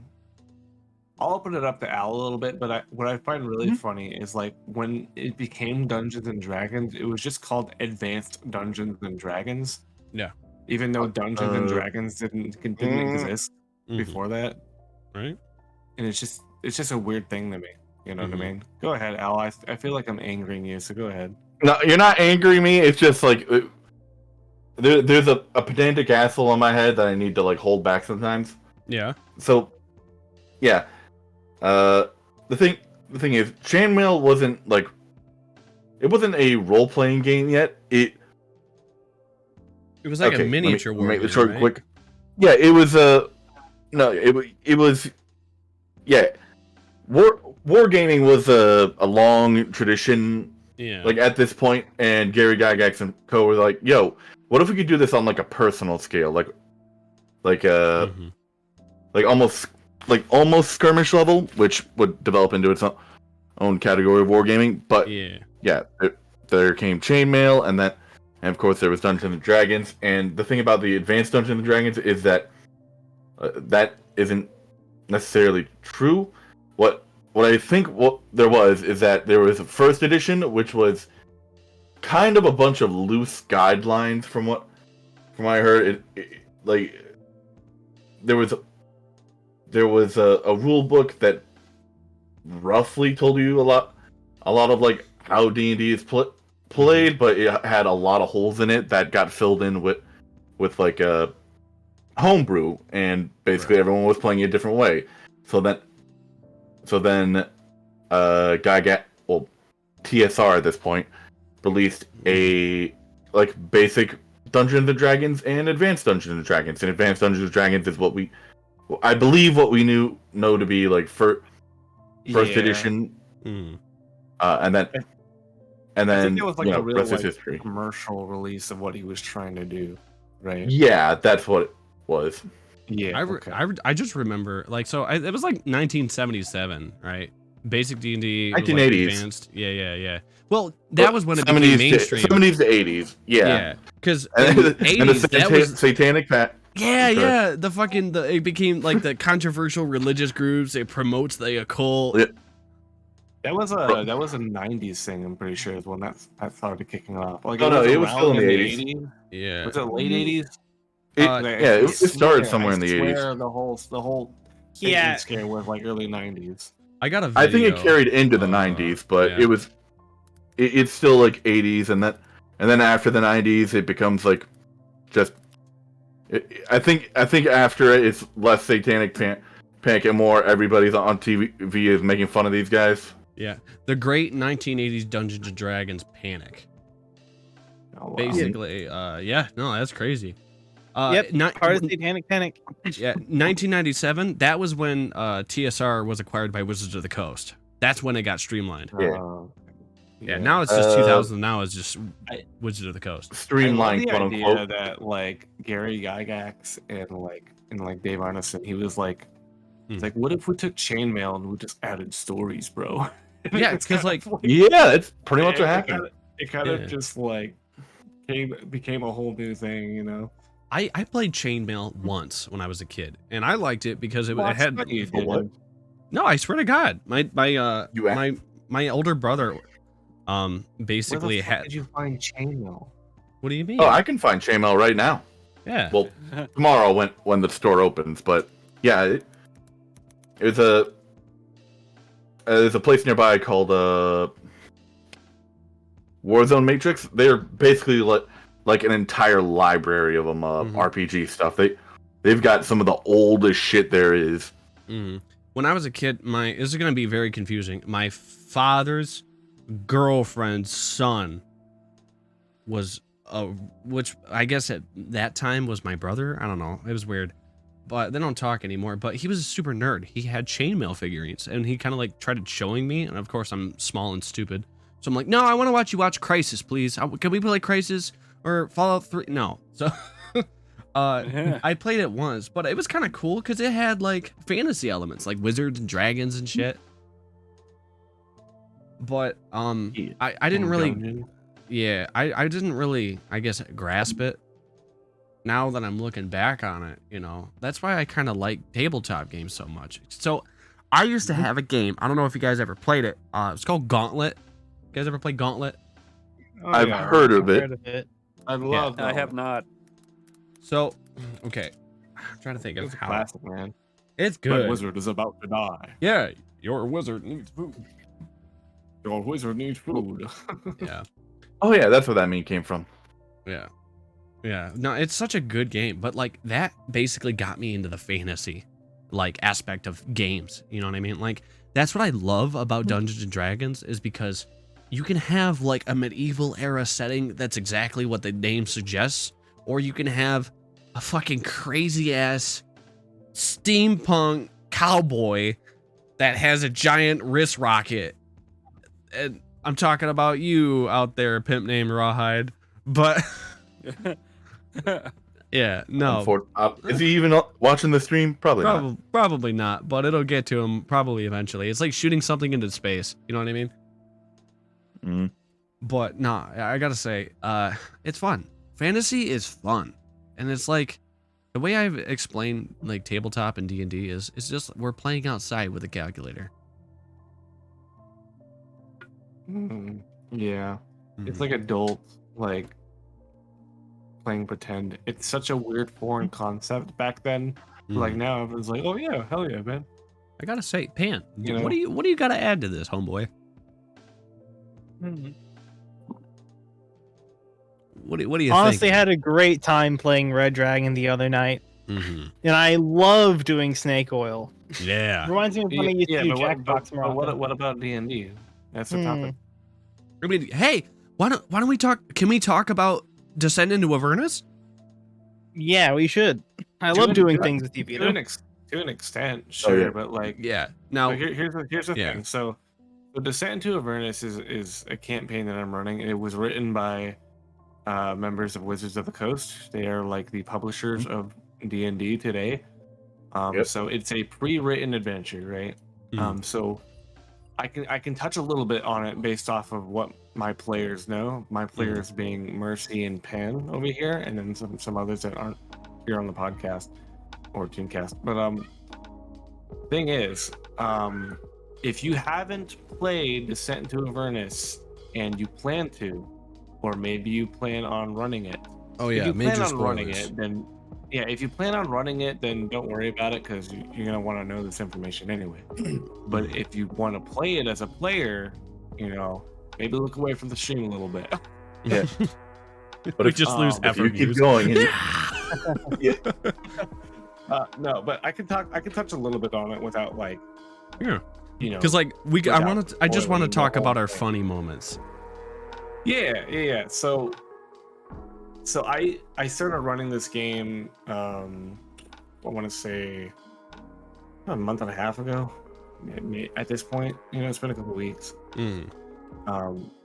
open it up to Al a little bit, but what I find really funny is like when it became Dungeons and Dragons, it was just called Advanced Dungeons and Dragons. Yeah. Even though Dungeons and Dragons didn't exist Mhm. before that, Right? and it's just a weird thing to me. You know what I mean? Go ahead, Al. I feel like I'm angering you, so go ahead. No, you're not angering me. It's just like there's a pedantic asshole on my head that I need to like hold back sometimes. Yeah. So, yeah. The thing is, Chainmail wasn't a role playing game yet. It was like okay, a miniature let me war make the game, short right? quick. Yeah, it was yeah. Wargaming was a long tradition. Yeah. Like at this point, and Gary Gygax and co were like, "Yo, what if we could do this on like a personal scale, like Mhm. almost skirmish level, which would develop into its own category of wargaming." But Yeah. there came Chainmail, and of course there was Dungeons and Dragons. And the thing about the advanced Dungeons and Dragons is that that isn't necessarily true. What I think there was is that there was a first edition, which was kind of a bunch of loose guidelines from what I heard. Like there was a rule book that roughly told you a lot of like how D&D is played, but it had a lot of holes in it that got filled in with like a homebrew, and basically everyone was playing it a different way. So then TSR at this point released a like basic Dungeons and Dragons and Advanced Dungeons and Dragons. And Advanced Dungeons and Dragons is I believe what we know to be like first edition. Mm. And then I think it was like a real rest is like, history. commercial release of what he was trying to do, right? Yeah, that's what it was. Yeah. I just remember it was like 1977, right? Basic D&D, 1980s. advanced. Yeah. Well, that was when it became mainstream. 70s to 80s. Yeah. Because And in the the 80s, that was Satanic Pact. yeah. It became like the controversial religious groups. It promotes the occult. Yeah. That was a '90s thing. I'm pretty sure is when that started kicking off. Like No, it was around still in the '80s. Yeah. Was it late '80s? It started somewhere in the '80s. The whole Yeah. scare was like early '90s. I got a video. I think it carried into the '90s, but yeah. it's still like '80s, and then after the '90s, it becomes like just. I think after it, it's less satanic panic and more everybody's on TV is making fun of these guys. Yeah, the great 1980s Dungeons and Dragons panic. Oh, wow. Basically, that's crazy. Yep, part of Satanic Panic. Yeah, 1997. That was when TSR was acquired by Wizards of the Coast. That's when it got streamlined. Yeah, now it's just 2000. Now it's just Wizards of the Coast. Streamlined, the quote idea unquote. that like Gary Gygax and like Dave Arneson, he was like, it's like, what if we took chainmail and we just added stories, bro? Yeah, because like, yeah, that's pretty much what happened. It kind of just like became a whole new thing, you know. I played chainmail once when I was a kid, and I liked it because it had. No, I swear to God, my older brother, basically Where the fuck had. did you find chainmail? What do you mean? Oh, I can find chainmail right now. Yeah. Well, tomorrow when the store opens, but yeah, there's a place nearby called Warzone Matrix. They're basically like an entire library of them RPG stuff. They've got some of the oldest shit there is. Mm-hmm. When I was a kid, this is going to be very confusing. My father's girlfriend's son was which I guess at that time was my brother. I don't know. It was weird. But they don't talk anymore. But he was a super nerd. He had chainmail figurines, and he kind of like tried showing me. And of course, I'm small and stupid, so I'm like, no, I want to watch Crysis, please. Can we play Crysis or Fallout 3? No. So I played it once, but it was kind of cool because it had like fantasy elements, like wizards and dragons and shit. But I didn't really, I didn't really, I guess, grasp it. Now that I'm looking back on it, you know, that's why I kind of like tabletop games so much. So I used to have a game. I don't know if you guys ever played it. It's called Gauntlet. You guys ever played Gauntlet? Oh, I've heard of it. I love. I have not. So, okay, I'm trying to think of It's a how. classic, man. It's My good. wizard is about to die. Yeah, your wizard needs food. Your wizard needs food. Yeah, Oh yeah, that's where that meme came from. yeah. No, it's such a good game, but like that basically got me into the fantasy like aspect of games. You know what I mean? Like that's what I love about Dungeons and Dragons is because you can have like a medieval era setting that's exactly what the name suggests, or you can have a fucking crazy ass steampunk cowboy that has a giant wrist rocket. And I'm talking about you out there, pimp named Rawhide. But yeah, no. Is he even watching the stream? Probably not. Probably not, but it'll get to him probably eventually. It's like shooting something into space. You know what I mean? Mm-hmm. But nah, I gotta say, it's fun. Fantasy is fun, and it's like the way I've explained like tabletop and D&D is it's just we're playing outside with a calculator. Yeah, it's like adults like playing pretend. It's such a weird foreign concept back then. Like now, everyone's like, "Oh yeah, hell yeah, man." I gotta say, Pan, You what know? do you gotta add to this, homeboy? What do you Honestly, think? had a great time playing Red Dragon the other night, Mm-hmm. and I love doing snake oil. Yeah. Reminds me of when I used to do Jackbox but Morocco. what about D&D? That's the topic. I mean, hey, why don't we talk? Can we talk about Descent into Avernus? Yeah, we should. I To love an- doing to- things with you, To Peter. an extent, sure, yeah. but like, Yeah. Now, so here's the yeah. thing. So, Descent into Avernus is a campaign that I'm running. It was written by members of Wizards of the Coast. They are like the publishers of D&D today. So it's a pre-written adventure, right? Mhm. So I can touch a little bit on it based off of what my players know. My players being Mercy and Pan over here, and then some others that aren't here on the podcast or Tunecast. But thing is, if you haven't played Descent into Avernus and you plan to, or maybe you plan on running it. Oh If yeah, you major plan on running spoilers. it, then yeah, if you plan on running it, then don't worry about it because you're gonna want to know this information anyway. But if you want to play it as a player, maybe look away from the stream a little bit. Yeah. But We if, just lose if you effort keep views. going, and No, but I can touch a little bit on it without like, Yeah. you know, Because like I just want to spoiling the talk about whole our thing. funny moments. Yeah. So I started running this game. I want to say a month and a half ago. At this point, it's been a couple weeks. Mm.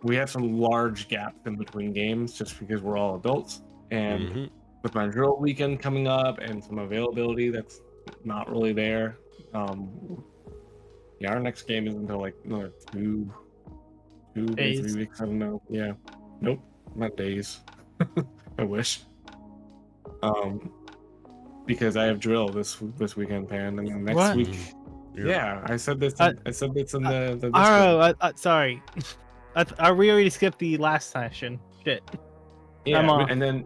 We have some large gaps in between games just because we're all adults, and Mhm. with my drill weekend coming up and some availability that's not really there. Our next game isn't until like another two to Days. 3 weeks. I don't know. Yeah, nope, not days. I wish. Because I have drill this weekend, Pan, and then next What? week. Yeah, I said this. I said this in the Discord. Oh, sorry. We already skipped the last session. Shit. Yeah, I'm off. and then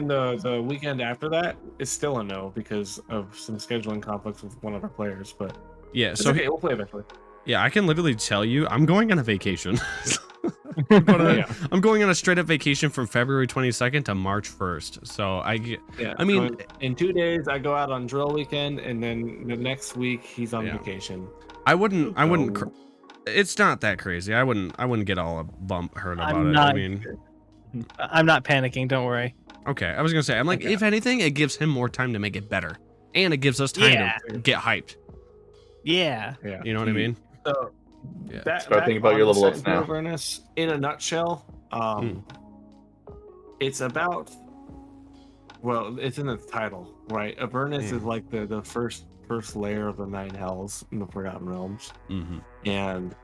the weekend after that is still a no because of some scheduling conflicts with one of our players. But Yeah, it's so okay, we'll play eventually. yeah, I can literally tell you, I'm going on a vacation. I'm going on a straight up vacation from February 22nd to March 1st. So I mean, so in 2 days I go out on drill weekend, and then the next week he's on Yeah. vacation. I wouldn't. So- It's not that crazy. I wouldn't get all hurt about I'm it. not- I mean, I'm not panicking. Don't worry. okay. I was gonna say, I'm like, Okay. if anything, it gives him more time to make it better, and it gives us time Yeah. to get hyped. Yeah. Yeah, You know what I mean? So Yeah. Start thinking about your level ups now. Avernus, in a nutshell, it's about. Well, it's in the title, right? Avernus is like the first layer of the 9 hells in the Forgotten Realms, Mm-hmm. and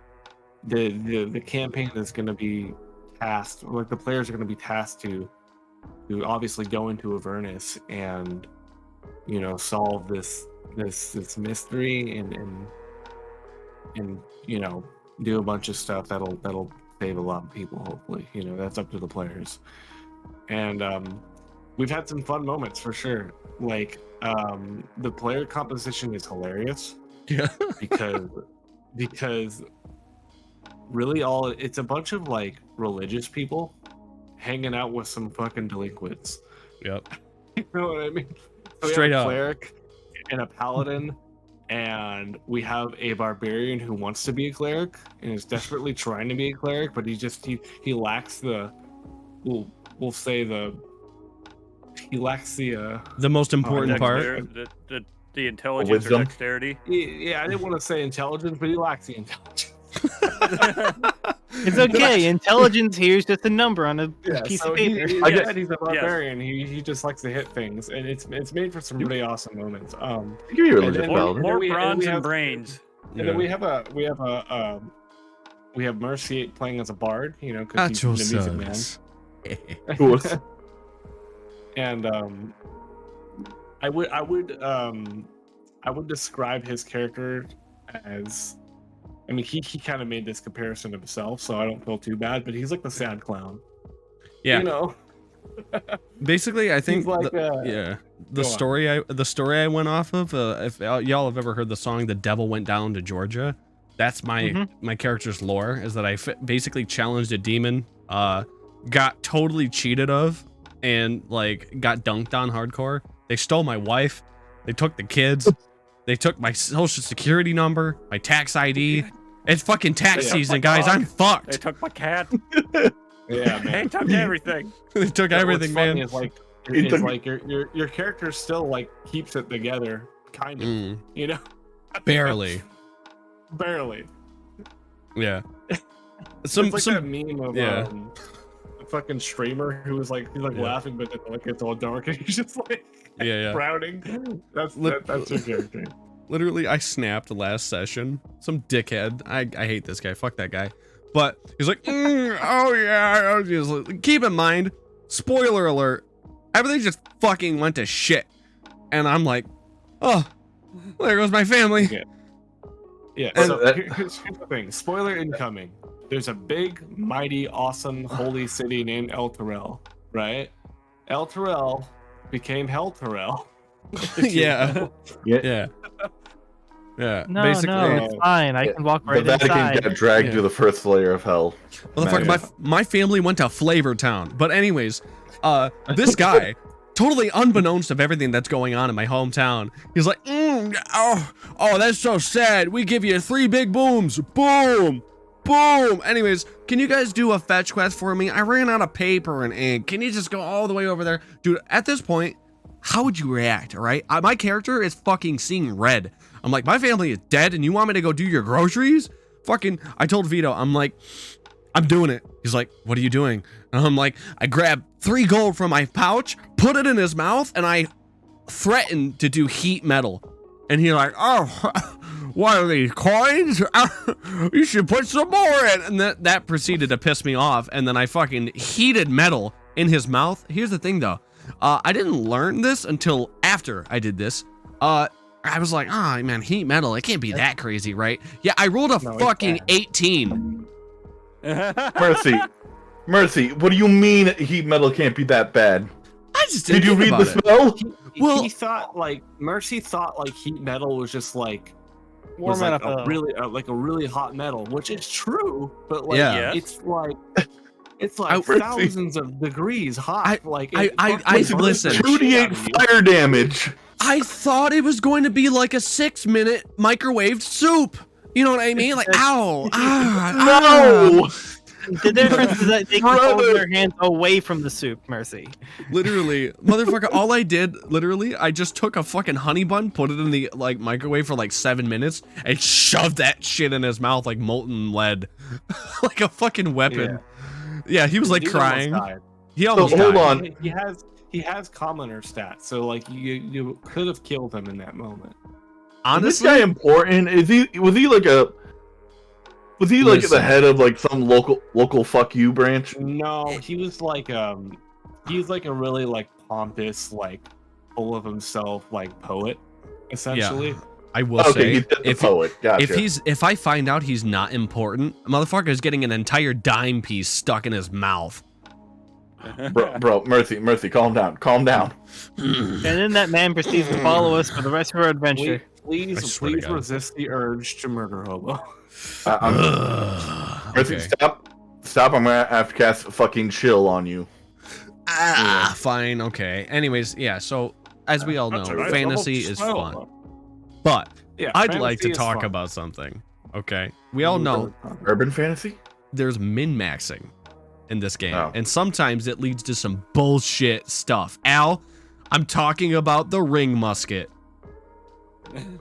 the campaign is going to be tasked, like the players are going to be tasked to obviously go into Avernus and solve this mystery and do a bunch of stuff that'll save a lot of people. Hopefully, that's up to the players. And we've had some fun moments for sure. Like the player composition is hilarious. Yeah. because really it's a bunch of like religious people hanging out with some fucking delinquents. Yep. You know what I mean? So we Straight have a up. cleric and a paladin, and we have a barbarian who wants to be a cleric and is desperately trying to be a cleric, but he lacks the we'll say he lacks the The most important part. The intelligence Wisdom. or dexterity. yeah, I didn't want to say intelligence, but he lacks the intelligence. It's okay. Intelligence here is just a number on a piece so of paper. He, I guess- he's a barbarian. He just likes to hit things, and it's made for some really awesome moments. Give me your And religious then- paladin. More we- and bronze we and have- brains. And then we have Mercy playing as a bard, because he's the music man. Of course. And I would describe his character as, I mean, he kind of made this comparison himself, so I don't feel too bad. But he's like the sad clown. Yeah. Basically, I think He's like, the go on. story I went off of. If y'all have ever heard the song "The Devil Went Down to Georgia," that's my character's lore. Is that I basically challenged a demon, got totally cheated of, and like got dunked on hardcore. They stole my wife. They took the kids. They took my social security number, my tax ID. It's fucking tax Yeah, season, my guys. dog. I'm They fucked. took my cat. Yeah, man. They took everything. They took everything, What's funny man. is like, He it's took- like your character still like keeps it together, kind of. Mm, Barely. barely. Yeah. It's like that meme of yeah. a fucking streamer who was like he's Yeah. laughing, but then like it's all dark and he's just like Yeah. frowning. That's your character. Literally, I snapped last session. Some dickhead. I hate this guy. Fuck that guy. But he's like, oh yeah. He's like, keep in mind, spoiler alert, everything just fucking went to shit. And I'm like, oh, there goes my family. Yeah. And So that- here's the thing. Spoiler incoming. There's a big, mighty, awesome, holy city named El Terrell, right? El Terrell became Hell Terrell. Yeah. Yeah. Yeah. No, Basically, no, it's fine. I can walk The right Vatican inside. got dragged Yeah. to the first layer of hell. motherfucker, my family went to Flavor Town. But anyways, this guy, totally unbeknownst of everything that's going on in my hometown, he's like, oh, that's so sad. We give you 3 big booms. Boom. Boom. Anyways, can you guys do a fetch quest for me? I ran out of paper and ink. Can you just go all the way over there? Dude, at this point, how would you react, all right? My character is fucking seeing red. I'm like, my family is dead and you want me to go do your groceries? Fucking, I told Vito, I'm like, I'm doing it. He's like, what are you doing? And I'm like, I grabbed 3 gold from my pouch, put it in his mouth, and I threatened to do heat metal. And he's like, oh, what are these coins? You should put some more in. And that proceeded to piss me off. And then I fucking heated metal in his mouth. Here's the thing though. I didn't learn this until after I did this. I was like, oh man, heat metal, it can't be that crazy, right? Yeah, I rolled a fucking 18. Mercy, what do you mean heat metal can't be that bad? I just didn't Did you think read about the it. spell? Well- he thought like Mercy thought like heat metal was just like Warm was like it up a really hot metal, which is true, but like Yeah. it's like I- thousands of degrees hot. I listen. 2d8 fire damage. I thought it was going to be like a 6-minute microwaved soup. You know what I mean? Like, ow, No! The difference is that they can hold Brother. their hands away from the soup, Mercy. Literally, motherfucker, all I did, literally, I just took a fucking honey bun, put it in the like microwave for like 7 minutes, and shoved that shit in his mouth like molten lead. Like a fucking weapon. Yeah, he was like crying. He almost hold died. on. He has commoner stats, so like you could have killed him in that moment. Is this guy Honestly, important? Was he like Listen. the head of like some local fuck you branch? No, he was like a really like pompous, like full of himself like poet, essentially. I will Okay, say, he's just a if poet. Gotcha. if I find out he's not important, motherfucker is getting an entire dime piece stuck in his mouth. bro, mercy, calm down. And then that man proceeds to follow us for the rest of our adventure. I Please swear to God. resist the urge to murder Hobo. Mercy, Okay. stop. I'm gonna have to cast fucking chill on you. Fine, okay. Anyways, yeah, so as we all know, That's all right. fantasy is Well, fun. But Yeah, I'd like to fantasy is talk fun. about something. Okay. We all know Urban fantasy? there's min-maxing in this game. Oh. And sometimes it leads to some bullshit stuff. Al, I'm talking about the ring musket.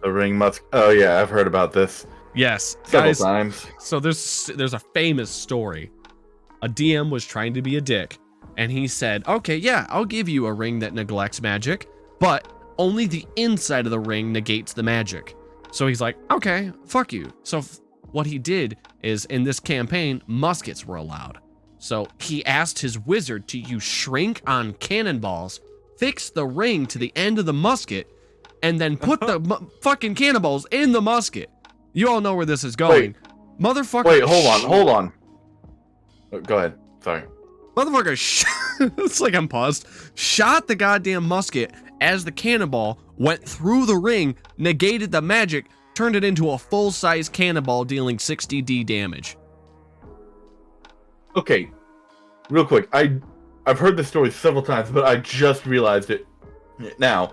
The ring must. Oh yeah, I've heard about this Yes, several guys. times. So there's a famous story. A DM was trying to be a dick, and he said, "Okay, yeah, I'll give you a ring that neglects magic, but only the inside of the ring negates the magic." So he's like, "Okay, fuck you." So what he did is, in this campaign, muskets were allowed. So he asked his wizard to use shrink on cannonballs, fix the ring to the end of the musket, and then put the fucking cannonballs in the musket. You all know where this is going. Motherfucker. Wait, hold on. Oh, go ahead. Sorry. Motherfucker, it's like I'm paused. Shot the goddamn musket as the cannonball went through the ring, negated the magic, turned it into a full-size cannonball dealing 60d damage. Okay, real quick. I've heard this story several times, but I just realized it now.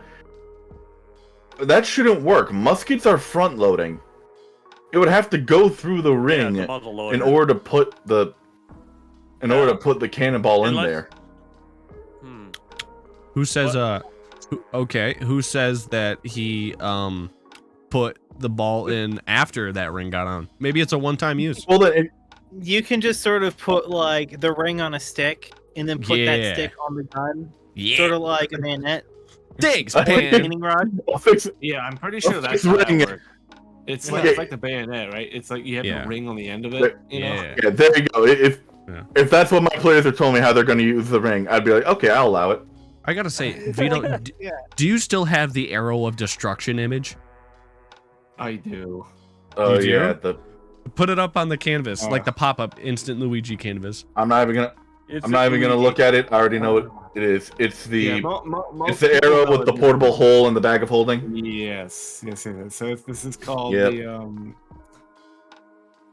That shouldn't work. Muskets are front loading. It would have to go through the ring Yeah, the muzzle loader. in order to put the cannonball in Unless- there. Who says who says that he put the ball in after that ring got on? Maybe it's a one-time use. Well, then You can just sort of put like the ring on a stick and then put Yeah. that stick on the gun, Yeah. sort of like a bayonet, Digs, I think man. painting rod. I'll fix it. Yeah, I'm pretty sure that's It's how that ring. works. It's Okay. like the bayonet, right? It's like you have Yeah. the ring on the end of it. You know? Yeah. Yeah, there you go. Yeah. If that's what my players are telling me how they're going to use the ring, I'd be like, okay, I'll allow it. I gotta say, Vito, do you still have the arrow of destruction image? I do. Oh You do? yeah, the Put it up on the canvas, like the pop-up instant Luigi canvas. I'm not even gonna look at it. I already know what it is. It's the most the people arrow know with the it. portable hole in the bag of holding. Yes. So this is called Yep. the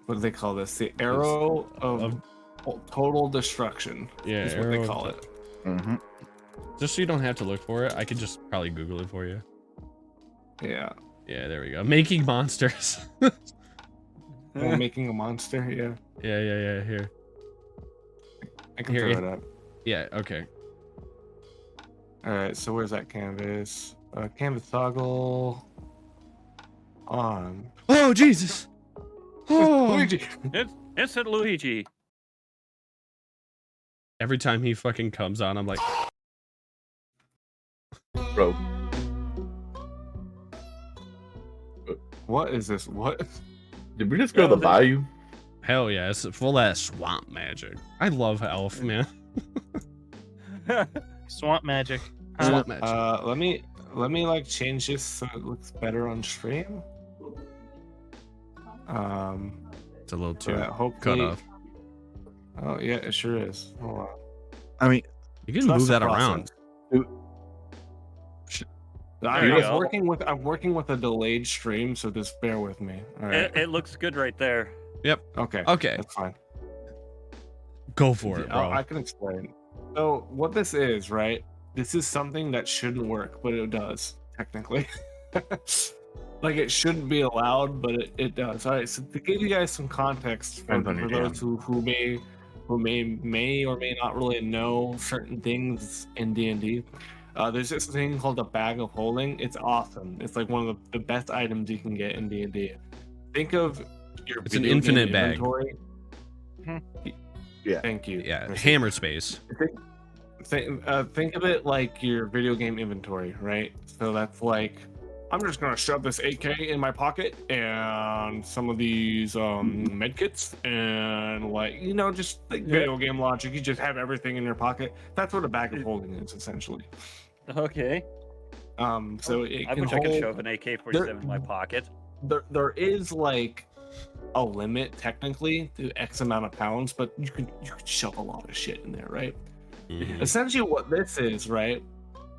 what do they call this? The arrow of total destruction. Yeah, is what they call it. Mm-hmm. Just so you don't have to look for it, I could just probably Google it for you. Yeah. Yeah, there we go. Making monsters. Oh, making a monster. Yeah. Yeah. Here. I can Here, throw it up. Yeah. Okay. All right. So where's that canvas? Canvas toggle on. Oh Jesus! Oh. Luigi. Instant Luigi. Every time he fucking comes on, I'm like, Bro, What is this? What? did we just go to the bayou? hell yeah, it's full of swamp magic. I love Elf, man. Swamp magic. Swamp magic. Let me like change this so it looks better on stream. It's a little So too that cut hopefully. off. Oh yeah, it sure is. Hold on. I mean, You can So that's move the that around. process. There you go. I'm working with a delayed stream, so just bear with me. All right. It looks good right there. Okay. Okay, That's fine. go for it, bro. I can explain. So what this is, right? This is something that shouldn't work, but it does technically. Like it shouldn't be allowed, but it does. All right. So to give you guys some context for those who may or may not really know certain things in D&D. There's this thing called a bag of holding. It's awesome. It's like one of the best items you can get in D&D. Think of your It's an video game infinite bag. inventory. Yeah. Thank you. Yeah, Chris. hammer space. Think of it like your video game inventory, right? So that's like, I'm just gonna shove this 8K in my pocket and some of these medkits and like, just like video game logic. You just have everything in your pocket. That's what a bag of holding is essentially. Okay. So it I can wish I could hold- shove an AK-47 in my pocket. There is like a limit technically to X amount of pounds, but you can shove a lot of shit in there, right? Mhm. Essentially what this is, right,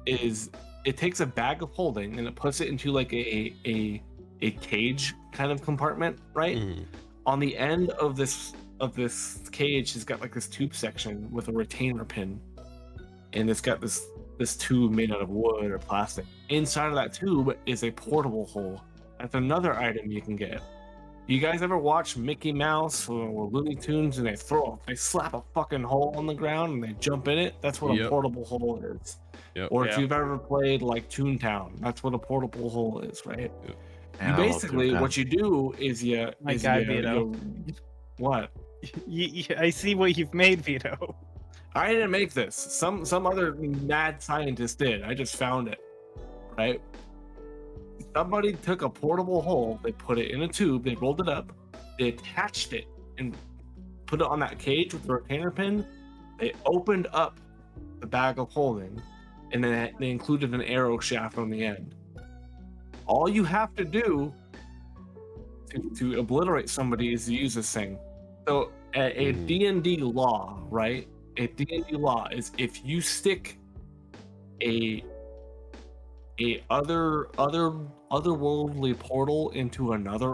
is it takes a bag of holding and it puts it into like a cage kind of compartment, right? Mhm. On the end of this cage has got like this tube section with a retainer pin, and it's got this tube made out of wood or plastic. Inside of that tube is a portable hole. That's another item you can get. You guys ever watch Mickey Mouse or Looney Tunes and they slap a fucking hole on the ground and they jump in it? That's what Yep. a portable hole is. Yep. Or if Yeah. you've ever played like Toontown, that's what a portable hole is, right? Man, I love Basically, Toontown. what you do is My guy, Vito. what? I see what you've made, Vito. I didn't make this. Some other mad scientist did. I just found it, right? Somebody took a portable hole, they put it in a tube, they rolled it up, they attached it and put it on that cage with the retainer pin. They opened up the bag of holding, and then they included an arrow shaft on the end. All you have to do to obliterate somebody is to use this thing. So a D&D law, right? A D&D law is if you stick a otherworldly portal into another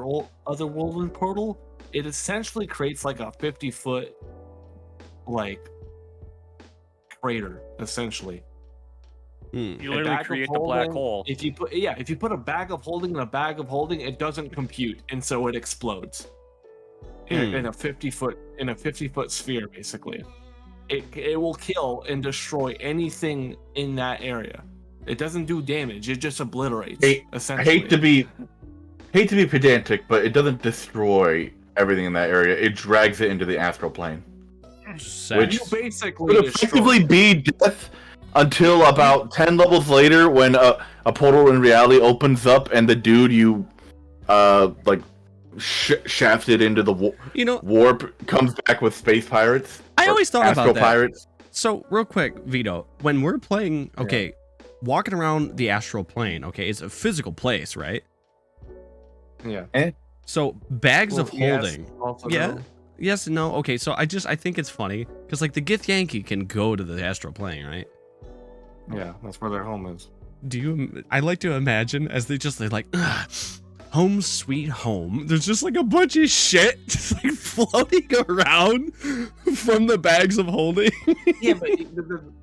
otherworldly portal, it essentially creates like a 50-foot like crater, essentially. Hmm. You A literally bag of create the black holding, hole. If you put a bag of holding in a bag of holding, it doesn't compute, and so it explodes in a 50-foot sphere. Basically, it will kill and destroy anything in that area. It doesn't do damage; it just obliterates. I Essentially, hate to be pedantic, but it doesn't destroy everything in that area. It drags it into the astral plane. Sex. you basically Would destroy. effectively be death until about 10 levels later when a portal in reality opens up and the dude you shafted into the warp comes back with space pirates. I or always thought astral about that. pirates. So real quick, Vito, when we're playing, okay, walking around the astral plane, okay, it's a physical place, right? Yeah. So bags of Yes, holding. also Yeah. no. Yes and no. Okay, so I think it's funny because like the Gith Yankee can go to the astral plane, right? Yeah, that's where their home is. I like to imagine as they're like, "Ugh, home sweet home. There's just like a bunch of shit just like floating around from the bags of holding. Yeah, but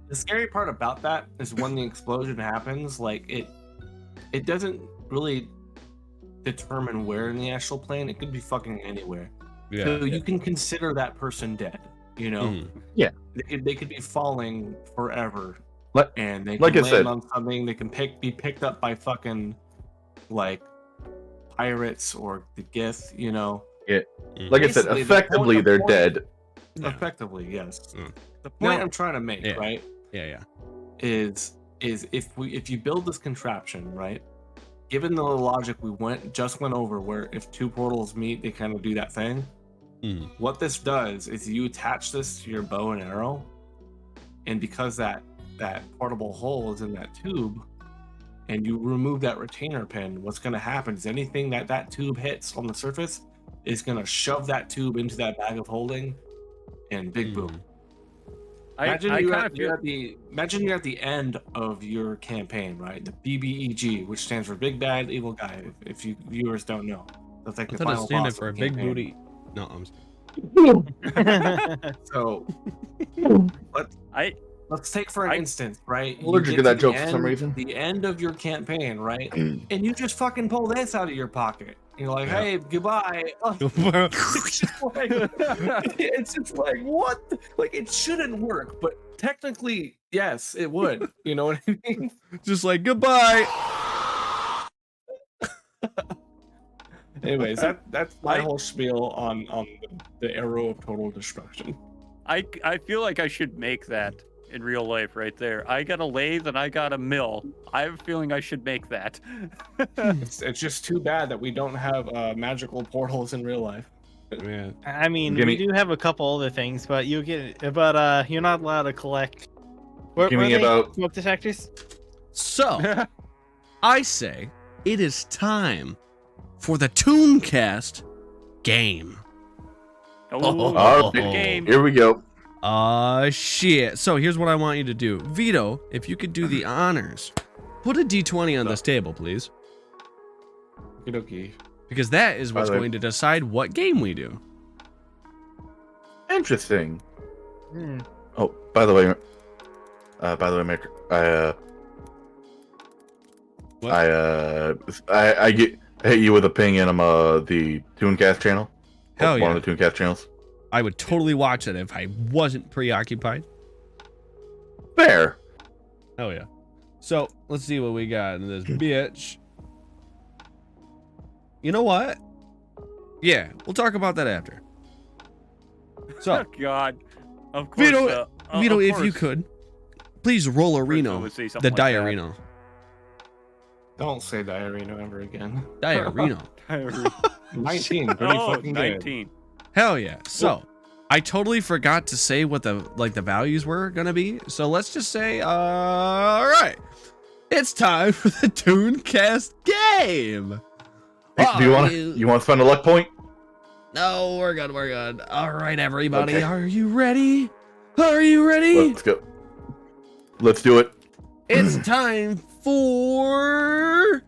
the scary part about that is when the explosion happens, like it doesn't really determine where in the astral plane. It could be fucking anywhere. So you can consider that person dead. You know, Mhm. they could be falling forever, Like- and they like can I land said- on something. They can be picked up by fucking like pirates or the Gith. You know, Like I said, Basically, effectively they're dead. Yeah. effectively, yes. Mm. The point No. I'm trying to make, Yeah. right, Yeah. is if you build this contraption, right, given the logic we just went over, where if two portals meet, they kind of do that thing. Mhm. What this does is you attach this to your bow and arrow, and because that portable hole is in that tube, and you remove that retainer pin, what's going to happen is anything that tube hits on the surface is going to shove that tube into that bag of holding, and big boom. Mhm. Imagine I you're kind at, of you're feel at the imagine you're at the end of your campaign, right? The BBEG, which stands for Big Bad Evil Guy. If you viewers don't know, that's like I the thought it final standed boss for a of the big campaign. booty. No, I'm just So I let's take for an instance, right? You Allergic get to that the joke for some reason. The end of your campaign, right? And you just fucking pull this out of your pocket. You're like, Yeah. hey, goodbye. It's just like what? Like it shouldn't work, but technically, yes, it would. You know what I mean? just like goodbye. Anyways, that's my I- whole spiel on the arrow of total destruction. I feel like I should make that in real life right there. I got a lathe and I got a mill. I have a feeling I should make that. It's just too bad that we don't have magical portals in real life. Man. I mean, Gimme- we do have a couple other things, but you're not allowed to collect. Where Give me are they? about- Smoke detectors. So I say it is time for the Tunecast game. Oh, All good right, game. here we go. Shit. So here's what I want you to do. Vito, if you could do the honors, put a D20 on this table, please. Okie Because that is what's By the way- going to decide what game we do. Interesting. Hmm. Oh, by the way, Maker, What? I hit you with a ping in the Tunecast channel. Hell One yeah. of the Tunecast channels. I would totally watch it if I wasn't preoccupied. Fair. Hell yeah. So let's see what we got in this bitch. You know what? Yeah, we'll talk about that after. So, Oh God. Of course. Vito, of Vito, if course. you could, please roll a Of course I Reno, would say the something like that. Diarino. Don't say diarrhea ever again. Diarino. 19, pretty Oh, fucking good. 19. Hell yeah. So, I totally forgot to say what the values were gonna be. So let's just say, all right, it's time for the Tunecast game. Hey, do you want you to spend a luck point? No, we're good. We're good. All right, everybody, Okay. are you ready? Are you ready? Let's go. Let's do it. It's time for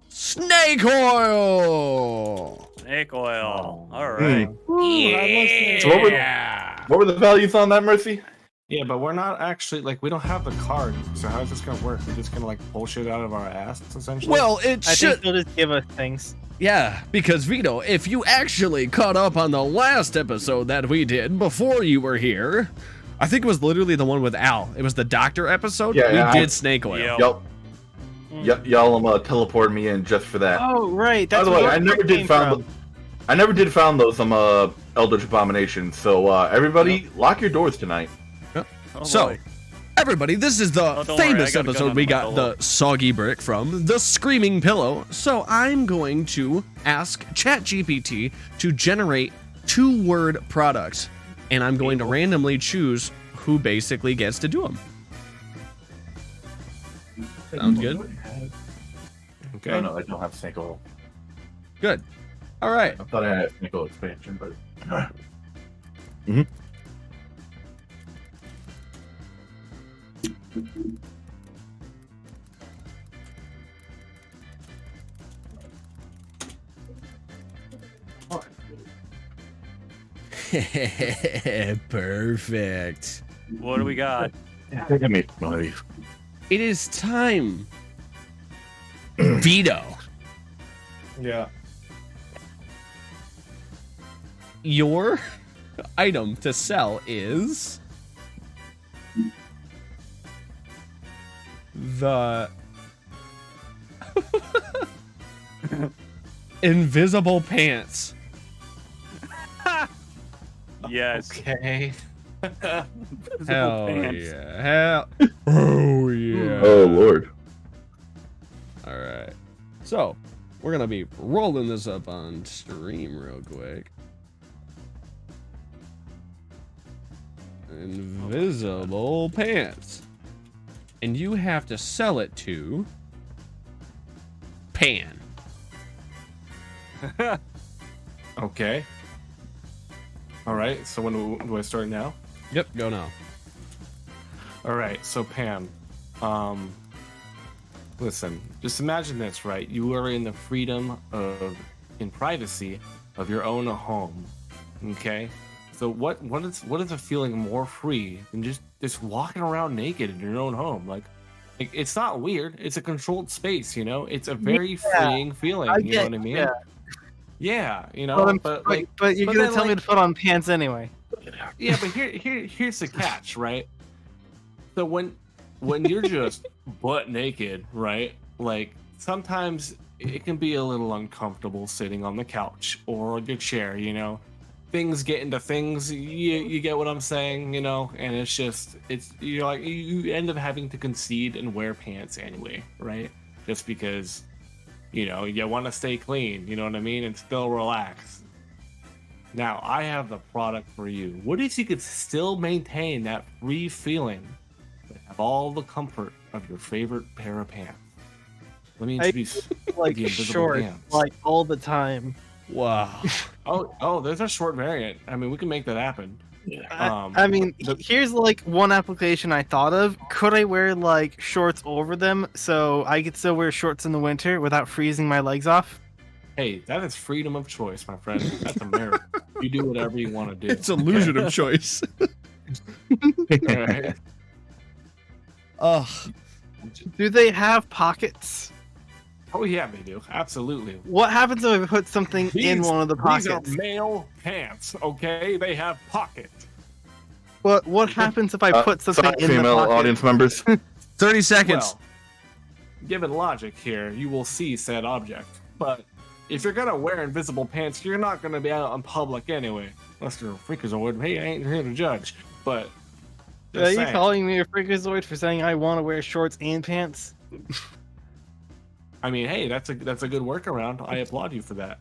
snake oil. Snake oil. Oh. All right. Yeah. What were the values on that, Mercy? Yeah, but we're not actually like we don't have the card. So how's this gonna work? We're just gonna like bullshit out of our ass, essentially. Well, it I should. think they'll just give us things. Yeah, because Vito, if you actually caught up on the last episode that we did before you were here, I think it was literally the one with Al. It was the doctor episode. Yeah, we yeah, did snake oil. Yep. Yup. Y'all teleported me in just for that. Oh right, By that's the way, where I never it did came found. from. I never did found those Eldritch Abominations. So everybody, lock your doors tonight. Oh, So, boy. everybody, this is the don't worry, I famous got a gun episode on we my got pillow. the soggy brick from, the screaming pillow. So I'm going to ask ChatGPT to generate 2-word products, and I'm going to randomly choose who basically gets to do them. Sounds good? okay. No, I don't have snake oil. Good. All right. I thought I had a technical expansion, but. Perfect. What do we got? Give me one of these. It is time. Veto. Yeah. Your item to sell is the invisible pants. Yes. Okay. Hell pants. yeah. Hell. Oh yeah. Oh lord. All right. So, we're going to be rolling this up on stream real quick. Invisible pants. And you have to sell it to Pan. Okay. All right. So when do I start now? Yep, go now. All right. So Pam, listen. Just imagine this, right? You are in the freedom of, in privacy, of your own home. Okay. So what is a feeling more free than just walking around naked in your own home? Like it's not weird. It's a controlled space, you know. It's a very freeing feeling. You know what I mean? Yeah. Yeah, you know. But you're gonna then, tell me to put on pants anyway. yeah, but here's the catch, right? So when you're just butt naked, right? Like sometimes it can be a little uncomfortable sitting on the couch or your chair, you know. Things get into things, you get what I'm saying, you know, and you're like you end up having to concede and wear pants anyway, right? Just because you know you want to stay clean, you know what I mean, and still relax. Now I have the product for you. What if you could still maintain that free feeling but have all the comfort of your favorite pair of pants? Let me introduce Like the invisible short, pants. like all the time. Wow. Oh, there's a short variant. I mean, we can make that happen. I mean, here's like one application I thought of. Could I wear like shorts over them so I could still wear shorts in the winter without freezing my legs off? Hey, that is freedom of choice, my friend. That's America. You do whatever you want to do. It's illusion of choice. Right? Ugh. Do they have pockets? Oh yeah, they do. Absolutely. What happens if I put something in one of the These are pockets? male pants, okay? They have pockets. What happens if I put something Sorry, in the female pocket? audience members. 30 seconds. Well, given logic here, you will see said object. But if you're gonna wear invisible pants, you're not gonna be out in public anyway. Unless you're a freakazoid. Hey, I ain't here to judge. But Are just you saying. calling me a freakazoid for saying I want to wear shorts and pants? I mean, hey, that's a good workaround. I applaud you for that.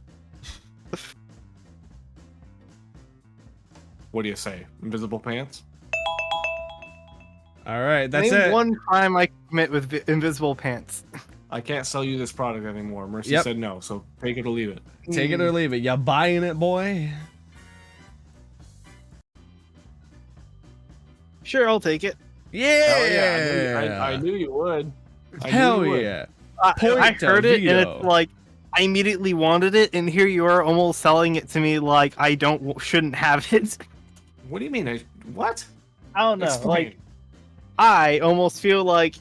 What do you say? Invisible pants? All right, that's Name it. one crime I commit with invisible pants. I can't sell you this product anymore. Mercy Yep. said no, so take it or leave it. Take it or leave it. You buying it, boy? Sure, I'll take it. Yeah. Hell yeah, I knew you would. I knew Hell you would. yeah. I Point to heard it, and veto. it's like I immediately wanted it, and here you are almost selling it to me like I shouldn't have it. What do you mean? What? I don't know. Explain. Like I almost feel like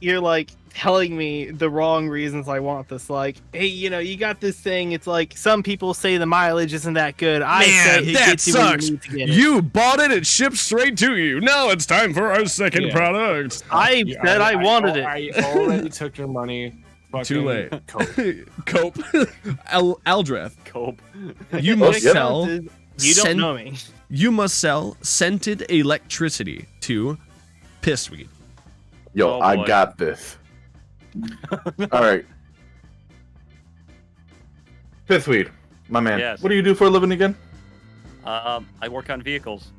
you're like telling me the wrong reasons I want this. Like, hey, you know, you got this thing. It's like some people say the mileage isn't that good. I say Man, it that gets you where sucks. you need to get it. You bought it, it shipped straight to you. Now it's time for our second Yeah. product. I said I wanted it. I already took your money. Too Fucking late. Coke. Cope. Aldreth. Cope. You What must it sell. counts is You don't Send- know me. You must sell scented electricity to Pissweed. Yo, Oh, I boy. got this. All right. Pithweed, my man. Yes. What do you do for a living again? I work on vehicles.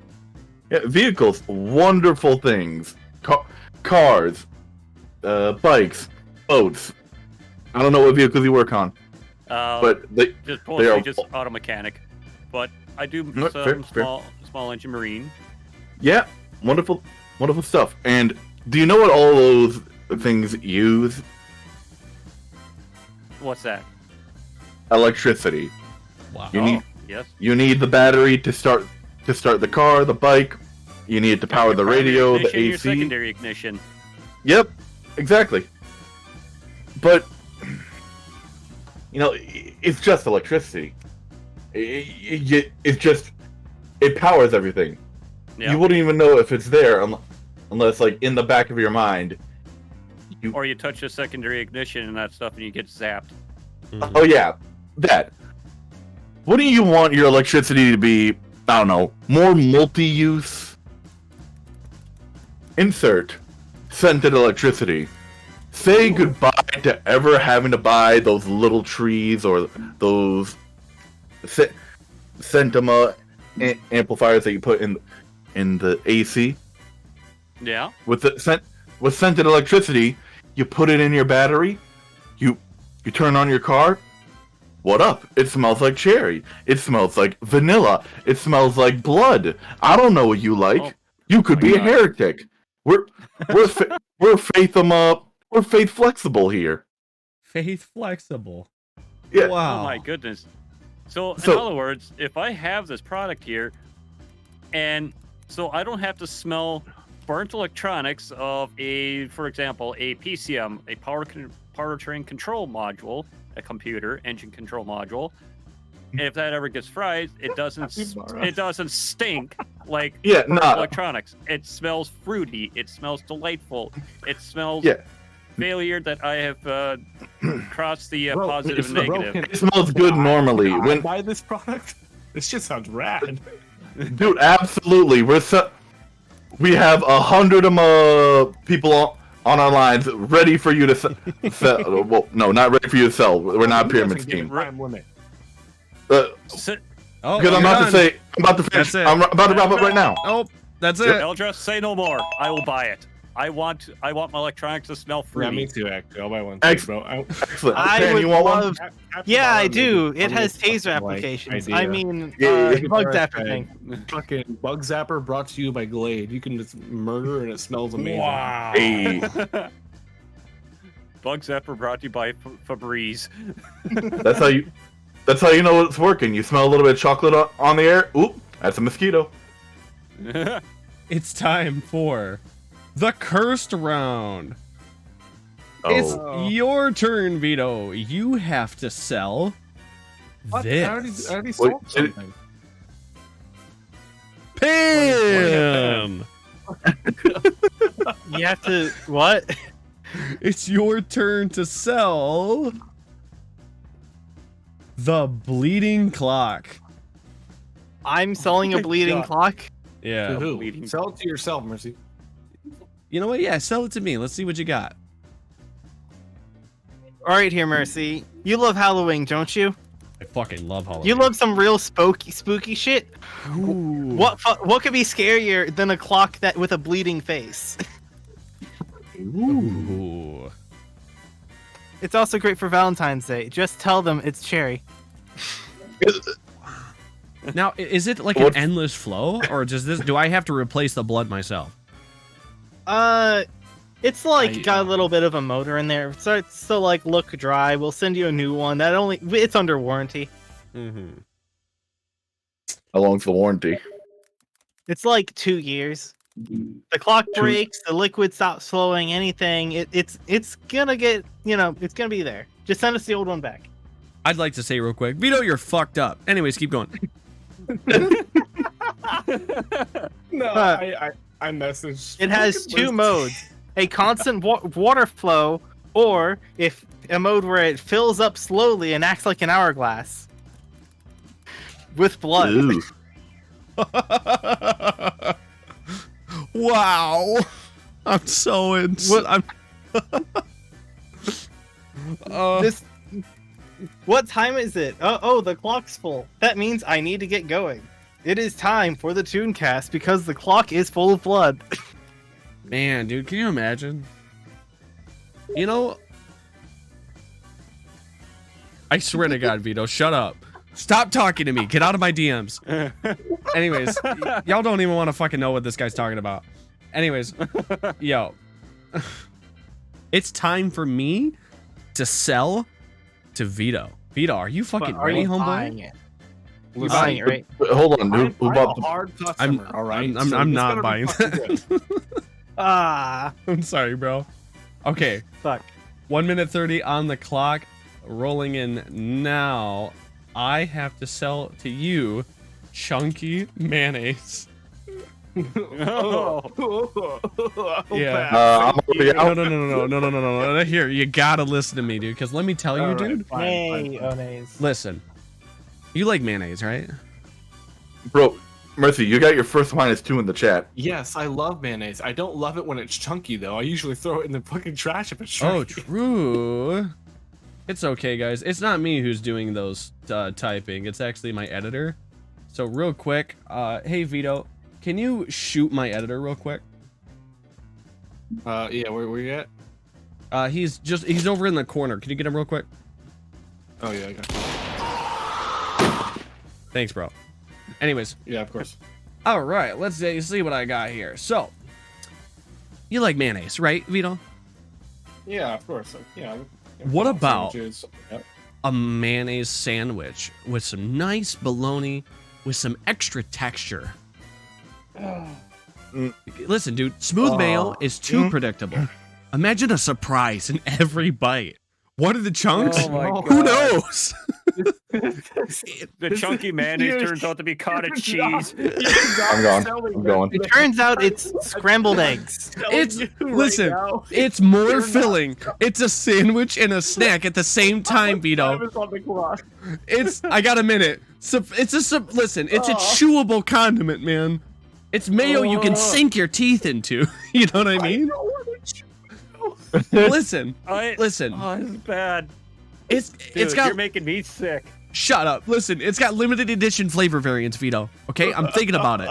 Yeah, vehicles, wonderful things. Cars, bikes, boats. I don't know what vehicles you work on. but they just they mostly are just auto mechanic, but I do No, some fair. small engine marine. yeah, wonderful stuff. And do you know what all those things use? What's that? Electricity. Wow. Yes. You need the battery to start the car, the bike. You need it to power Your the primary radio, the ignition, Your AC. secondary ignition. Yep, exactly. But it's just electricity. It powers everything. Yeah. You wouldn't even know if it's there unless, like, in the back of your mind. Or you touch the secondary ignition and that stuff, and you get zapped. Oh yeah, that. Wouldn't you want your electricity to be, I don't know, more multi-use? Insert scented electricity. Say goodbye to ever having to buy those little trees or those Sentima amplifiers that you put in the AC. Yeah. With scented electricity, you put it in your battery. You turn on your car. What up? It smells like cherry. It smells like vanilla. It smells like blood. I don't know what you like. Oh, you could be God. a heretic. We're faith flexible here. Faith flexible. Yeah. Wow. Oh my goodness. So in So- other words, if I have this product here, and so I don't have to smell burnt electronics of for example, a PCM, a powertrain control module, a computer engine control module. If that ever gets fried, it doesn't stink like Yeah, burnt nah. electronics. It smells fruity. It smells delightful. It smells Yeah. failure that I have crossed the Bro, positive and bro, negative. It smells good normally. Can I When buy this product? This shit sounds rad. Dude, absolutely. We have 100 people on our lines ready for you to sell. Well, no, not ready for you to sell. We're not a pyramid scheme. Time limit. Sit, Oh, Because I'm you're about to done. say, I'm about to finish. That's it. I'm about to wrap up right now. Oh, that's it. Eldra, say no more. I will buy it. I want my electronics to smell Yeah, fruity. me too, actually. I'll buy one. Ex- Bro. Excellent. I Stan, would you want one? love. After Yeah, I Barbara do. made It the has funniest taser fucking, like, applications. idea. I mean, Yeah. bug zap Alright, thing. Fucking bug zapper brought to you by Glade. You can just murder and it smells amazing. Wow. Hey, Bug Zapper brought to you by Febreze. that's how you know it's working. You smell a little bit of chocolate on the air. Oop, that's a mosquito. It's time for the cursed round. It's Oh, your turn, Vito. You have to sell What? this. I already sold Wait, something. Pam! You have to what? It's your turn to sell the bleeding clock. I'm selling a my bleeding God. clock. To Yeah. who? bleeding. Sell it to yourself, Mercy. You know what? Yeah, sell it to me. Let's see what you got. All right, here, Mercy. You love Halloween, don't you? I fucking love Halloween. You love some real spooky shit. Ooh. What could be scarier than a clock that with a bleeding face? Ooh. It's also great for Valentine's Day. Just tell them it's cherry. Now, is it like What- an endless flow, or do I have to replace the blood myself? It's like got a little bit of a motor in there. So it's so like look dry. We'll send you a new one. It's under warranty. Mm-hmm. how long's the warranty? It's like 2 years. The clock breaks, the liquid stops flowing, anything. It's gonna get it's gonna be there. Just send us the old one back. I'd like to say real quick, Vito, you're fucked up. Anyways, keep going. No, I messaged. It has two modes: a constant water flow, or if a mode where it fills up slowly and acts like an hourglass with blood. Ooh. Wow. I'm so in. I'm. What time is it? Oh, the clock's full. That means I need to get going. It is time for the Tunecast because the clock is full of blood. Man, dude, can you imagine? You know, I swear to God, Vito, shut up. Stop talking to me. Get out of my DMs. Anyways, y'all don't even want to fucking know what this guy's talking about. Anyways, yo. It's time for me to sell to Vito. Vito, are you fucking ready, homeboy? You're buying it, right? Hold on, who bought a the? hard customer, all right? I'm not buying that. Ah, I'm sorry, bro. Okay, fuck. 1 minute 30 on the clock. Rolling in now. I have to sell to you chunky mayonnaise. Oh. Yeah. I'm already out. No. Here, you gotta listen to me, dude. Because let me tell you, All right, dude. fine. Listen, you like mayonnaise, right? Bro, Mercy, you got your first -2 in the chat. Yes, I love mayonnaise. I don't love it when it's chunky though. I usually throw it in the fucking trash if it's Oh, chunky. true. It's okay, guys. It's not me who's doing those typing. It's actually my editor. So real quick, hey Vito, can you shoot my editor real quick? Yeah, where you at? He's over in the corner. Can you get him real quick? Oh yeah, I got you. Thanks, bro. Anyways, Yeah, of course. all right, let's see what I got here. So, you like mayonnaise, right, Vito? Yeah, of course. Yeah. What about sandwiches. Yep. a mayonnaise sandwich with some nice bologna with some extra texture? Listen, dude, smooth mayo is too predictable. Imagine a surprise in every bite. What are the chunks? Oh my Who God. knows? The chunky mayonnaise turns out to be cottage cheese. I'm gone. I'm going. It turns out it's scrambled eggs. Listen, it's more filling. It's a sandwich and a snack at the same time, Vito. I got a minute. Listen, it's a chewable condiment, man. It's mayo you can sink your teeth into. You know what I mean? Listen. Oh, this is bad. It's Dude, got. you're making me sick. Shut up. Listen, it's got limited edition flavor variants, Vito. Okay, I'm thinking about it.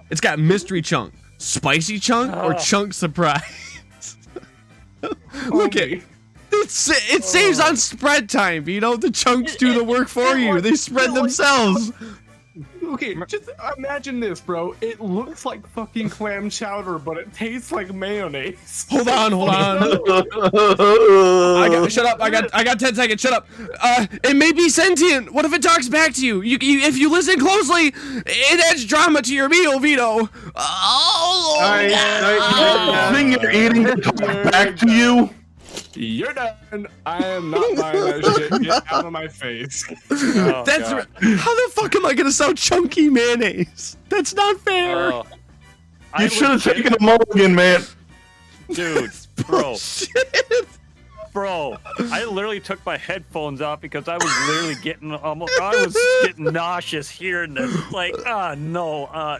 It's got mystery chunk, spicy chunk, or chunk surprise. Look at it saves on spread time, Vito. The chunks do the work for you. They spread themselves. Okay, just imagine this, bro. It looks like fucking clam chowder, but it tastes like mayonnaise. Hold on. Shut up. I got 10 seconds. Shut up. It may be sentient. What if it talks back to you? If you listen closely, it adds drama to your meal, Vito. Thing you're eating to talk back to you. You're done. I am not buying that shit. Get out of my face. Oh, That's God. how the fuck am I gonna sell chunky mayonnaise? That's not fair. Oh. You should have taken a mulligan, man. Dude, bro, Shit. bro. I literally took my headphones off because I was literally getting nauseous hearing this. Like, no.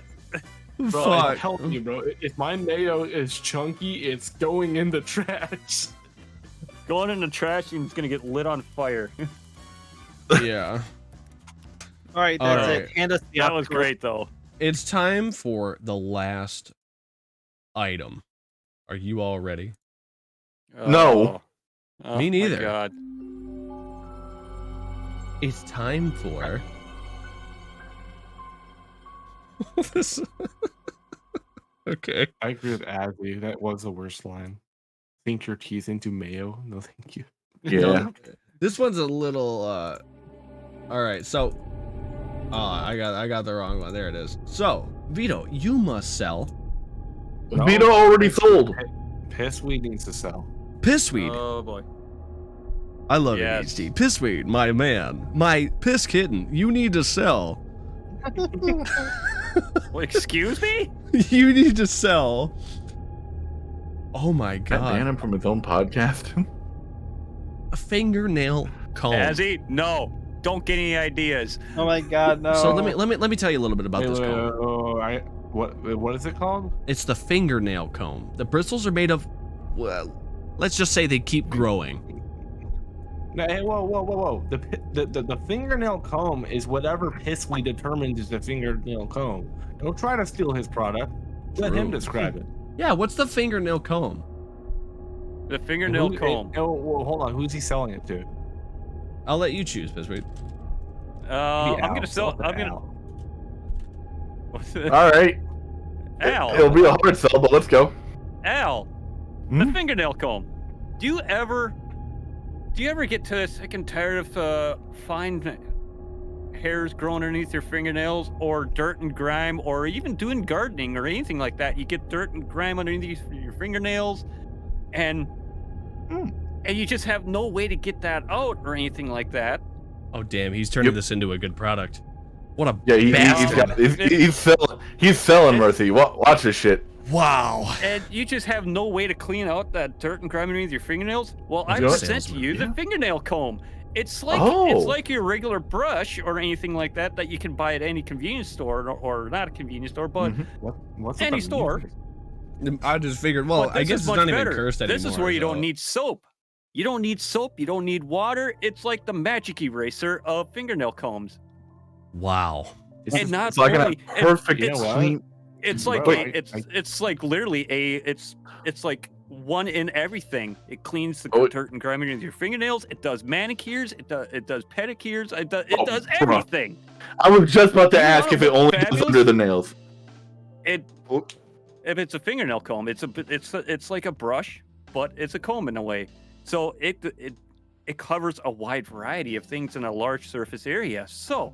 Bro, Fuck. I'm telling you, bro. If my mayo is chunky, it's going in the trash. Going in the trash and it's gonna get lit on fire. Yeah. All right, All that's right. it. Hand us the That was optical. great though. It's time for the last item. Are you all ready? No. Oh, Me neither. My God. It's time for this. Okay. I agree with Azzy. That was the worst line. Sink your teeth into mayo? No, thank you. Yeah. This one's a little all right, so I got the wrong one. There it is. So, Vito, you must sell No. Vito already sold. Pissweed needs to sell. pissweed. Oh boy. I love yes. it, HD. Pissweed, my man. My piss kitten. You need to sell. Well, excuse me? You need to sell. Oh my God, ban god. him from his own podcast. A fingernail comb. Azzy, no. Don't get any ideas. Oh my god, no. So let me tell you a little bit about this comb. What is it called? It's the fingernail comb. The bristles are made of, well, let's just say they keep growing. No, hey, whoa. The fingernail comb is whatever Pissweed determines is the fingernail comb. Don't try to steal his product. Let him True. describe it. Yeah, what's the fingernail comb? The fingernail Who- comb. Oh, well, hold on. Who's he selling it to? I'll let you choose, Biscuit. I'm gonna Al, sell. the I'm gonna. Al. All right. Al. It'll be a hard sell, but let's go. Al. Hmm? The fingernail comb. Do you ever get sick and tired of fine hairs growing underneath your fingernails, or dirt and grime, or even doing gardening or anything like that? You get dirt and grime underneath your fingernails, and you just have no way to get that out or anything like that. Oh damn, he's turning Yep. this into a good product. What a Yeah, bastard. he's selling Mercy. Watch this shit. Wow. And you just have no way to clean out that dirt and grime underneath your fingernails. Well, I Good. present to you the fingernail comb. It's like it's like your regular brush or anything like that you can buy at any convenience store, or not a convenience store, but What's any the store. I just figured, well, But I this guess is it's much not even better. cursed anymore. This is where you so- don't need soap. You don't need soap. You don't need water. It's like the magic eraser of fingernail combs. Wow. And not It's like only a perfect You know what? clean. it's like Bro, it's like literally it's like one in everything. It cleans the Oh, dirt and grime underneath your fingernails. It does manicures. It does pedicures. It does bruh. everything. I was just about to You ask wanna if it look only goes fabulous? under the nails. It Oh. if it's a fingernail comb, it's like a brush, but it's a comb in a way. So it covers a wide variety of things in a large surface area. So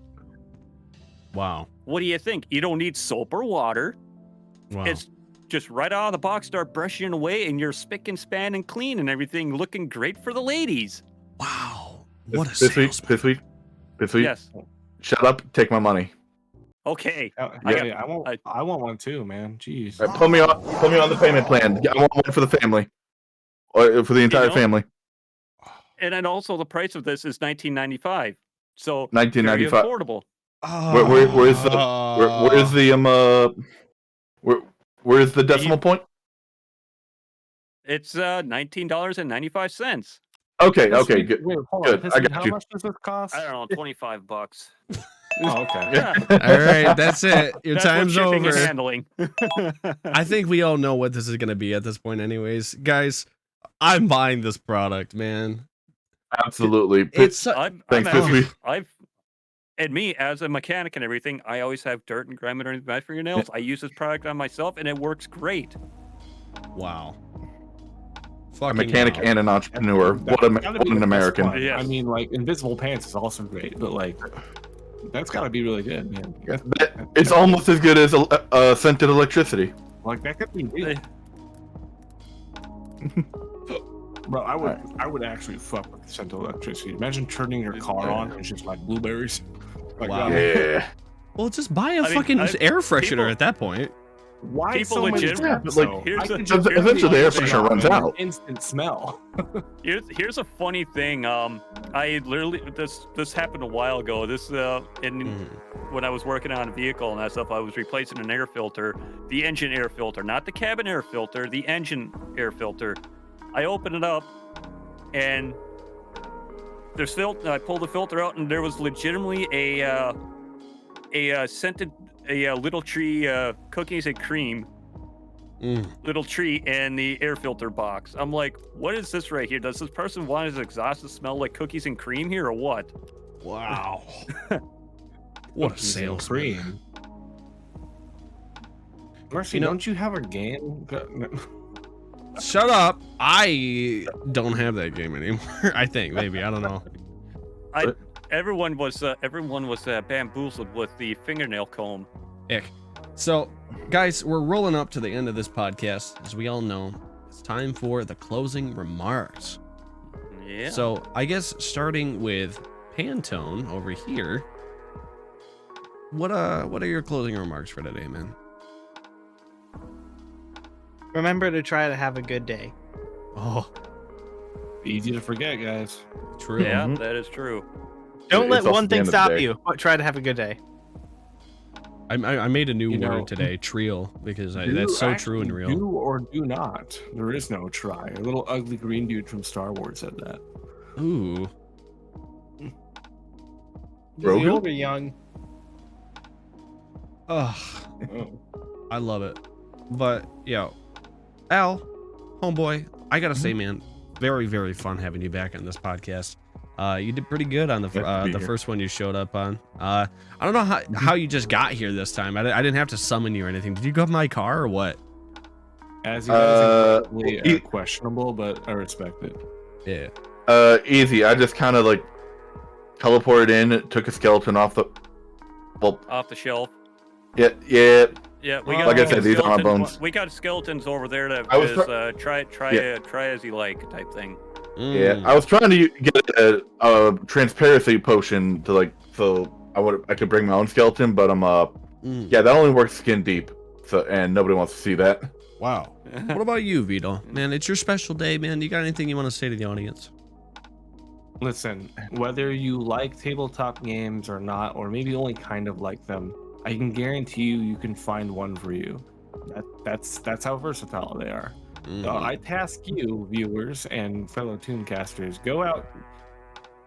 Wow. what do you think? You don't need soap or water. Wow. It's just right out of the box, start brushing away, and you're spick and span and clean and everything, looking great for the ladies. Wow. What a This week. salesman. Yes. Shut up. Take my money. Okay. Hey, I want one too, man. Jeez. All right, put me on the payment plan. I want one for the family, or for the entire know, family. And then also the price of this is $19.95. So $19.95. very affordable. Where's the decimal point? It's $19.95. Okay, Piston, good. Wait, hold Good, on. I Piston, got how you. much does this cost? I don't know, $25. Oh, okay. Yeah. All right, that's it. Your That's what time's shipping and over. handling. I think we all know what this is going to be at this point anyways. Guys, I'm buying this product, man. Absolutely. It's su- Thanks, Piston. And me as a mechanic and everything, I always have dirt and grime underneath my fingernails. I use this product on myself, and it works great. wow. A Fucking mechanic wow. and an entrepreneur. What an American. One. Yes. I mean, like, invisible pants is also great, but like, that's got to be really good, man. It's almost as good as scented electricity. Like that could be real. Bro, I would actually fuck with scented electricity. Imagine turning your car on and it's just like blueberries. Like, Wow. Yeah. Well, just buy a I mean, fucking air freshener people- at that point. Why People so many legit- steps, like, though? here's I a- could here's just a- Eventually, the air turn it freshener on runs and out. Instant smell. Here's a funny thing. I literally this happened a while ago. This when I was working on a vehicle and that stuff, I was replacing an air filter, the engine air filter, not the cabin air filter, the engine air filter. I opened it up, and there's I pulled the filter out, and there was legitimately a scented little tree cookies and cream little tree in the air filter box. I'm like, what is this right here? Does this person want his exhaust to smell like cookies and cream here, or what? Wow. What a Cookies and salesman. cream. Mercy, You know- don't you have a game? Shut up. I don't have that game anymore. I think maybe. I don't know. Everyone was bamboozled with the fingernail comb. Ick. So, guys, we're rolling up to the end of this podcast. As we all know, it's time for the closing remarks. Yeah. So, I guess starting with Pantone over here. What are your closing remarks for today, man? Remember to try to have a good day. Oh, Easy to forget, guys. true. Yeah, Mhm. that is true. Don't It's let also one the thing end of the stop day. you, but try to have a good day. I made a new You know, word today, triel, because Do that's so actually true and real. Do or do not. There is no try. A little ugly green dude from Star Wars said that. Ooh. The Grogu? old or young. Ugh. Oh. I love it. But, yo, Al, homeboy, I gotta say, man, very, very fun having you back on this podcast. You did pretty good on the Glad to be the here. first one you showed up on. I don't know how you just got here this time. I didn't have to summon you or anything. Did you go up my car or what? As you guys incredibly e- questionable, but I respect it. Yeah. Easy. I just kind of like teleported in, took a skeleton off the. Well, Off the shelf. yeah. Yeah, we Well, got like I said, these are my skeletons- bones. We got skeletons over there that I was is try Yeah. as you like type thing. Yeah, Mm. I was trying to get a transparency potion to like so I could bring my own skeleton, but Mm. yeah, that only works skin deep, so and nobody wants to see that. Wow. What about you, Vito? Man, it's your special day, man. You got anything you want to say to the audience? Listen, whether you like tabletop games or not, or maybe only kind of like them, I can guarantee you can find one for you. That's how versatile they are. Mm. I task you, viewers and fellow Tunecasters, go out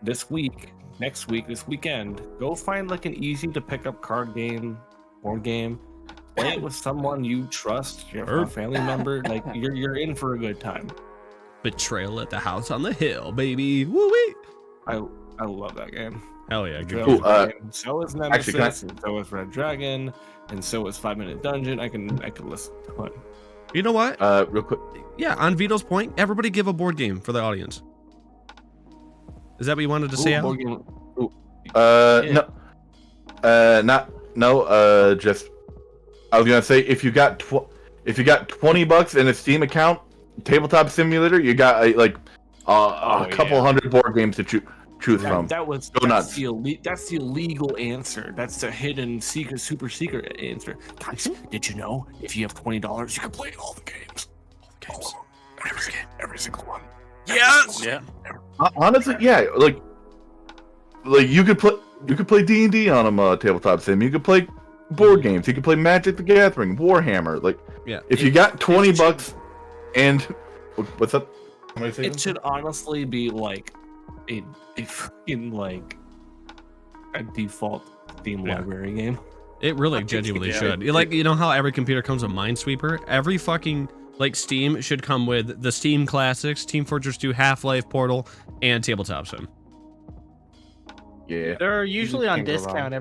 this week, next week, this weekend. Go find like an easy to pick up card game, board game. Play it with someone you trust, your family member. Like you're in for a good time. Betrayal at the house on the hill, baby. Woo wee. I love that game. Hell yeah. Good Betrayal game. Ooh, game. So is actually, Nemesis, can and so is Red Dragon, and so is 5 Minute Dungeon. I can listen to it. You know what? Real quick. Yeah, on Vito's point, everybody give a board game for the audience. Is that what you wanted to say, Ooh, Al? board game. Ooh, No. Just I was gonna say if you got $20 in a Steam account, Tabletop Simulator, you got a couple hundred board games to choose from. That was Go nuts. that's the illegal answer. That's the hidden secret, super secret answer. Guys, did you know if you have $20, you can play all the games? All of them. Every single one. Yes. Yeah. Honestly, yeah, like you could play D&D on them, Tabletop Sim. You could play board games. You could play Magic the Gathering, Warhammer. Like, Yeah. if you got $20 and what's up? It should honestly be like a fucking like a default theme Yeah. library game. It really genuinely Yeah. should. Like, you know how every computer comes with Minesweeper? Every fucking like Steam should come with the Steam Classics, Team Fortress 2, Half-Life, Portal, and Tabletop Sim. Yeah. They're usually on can't go wrong. discount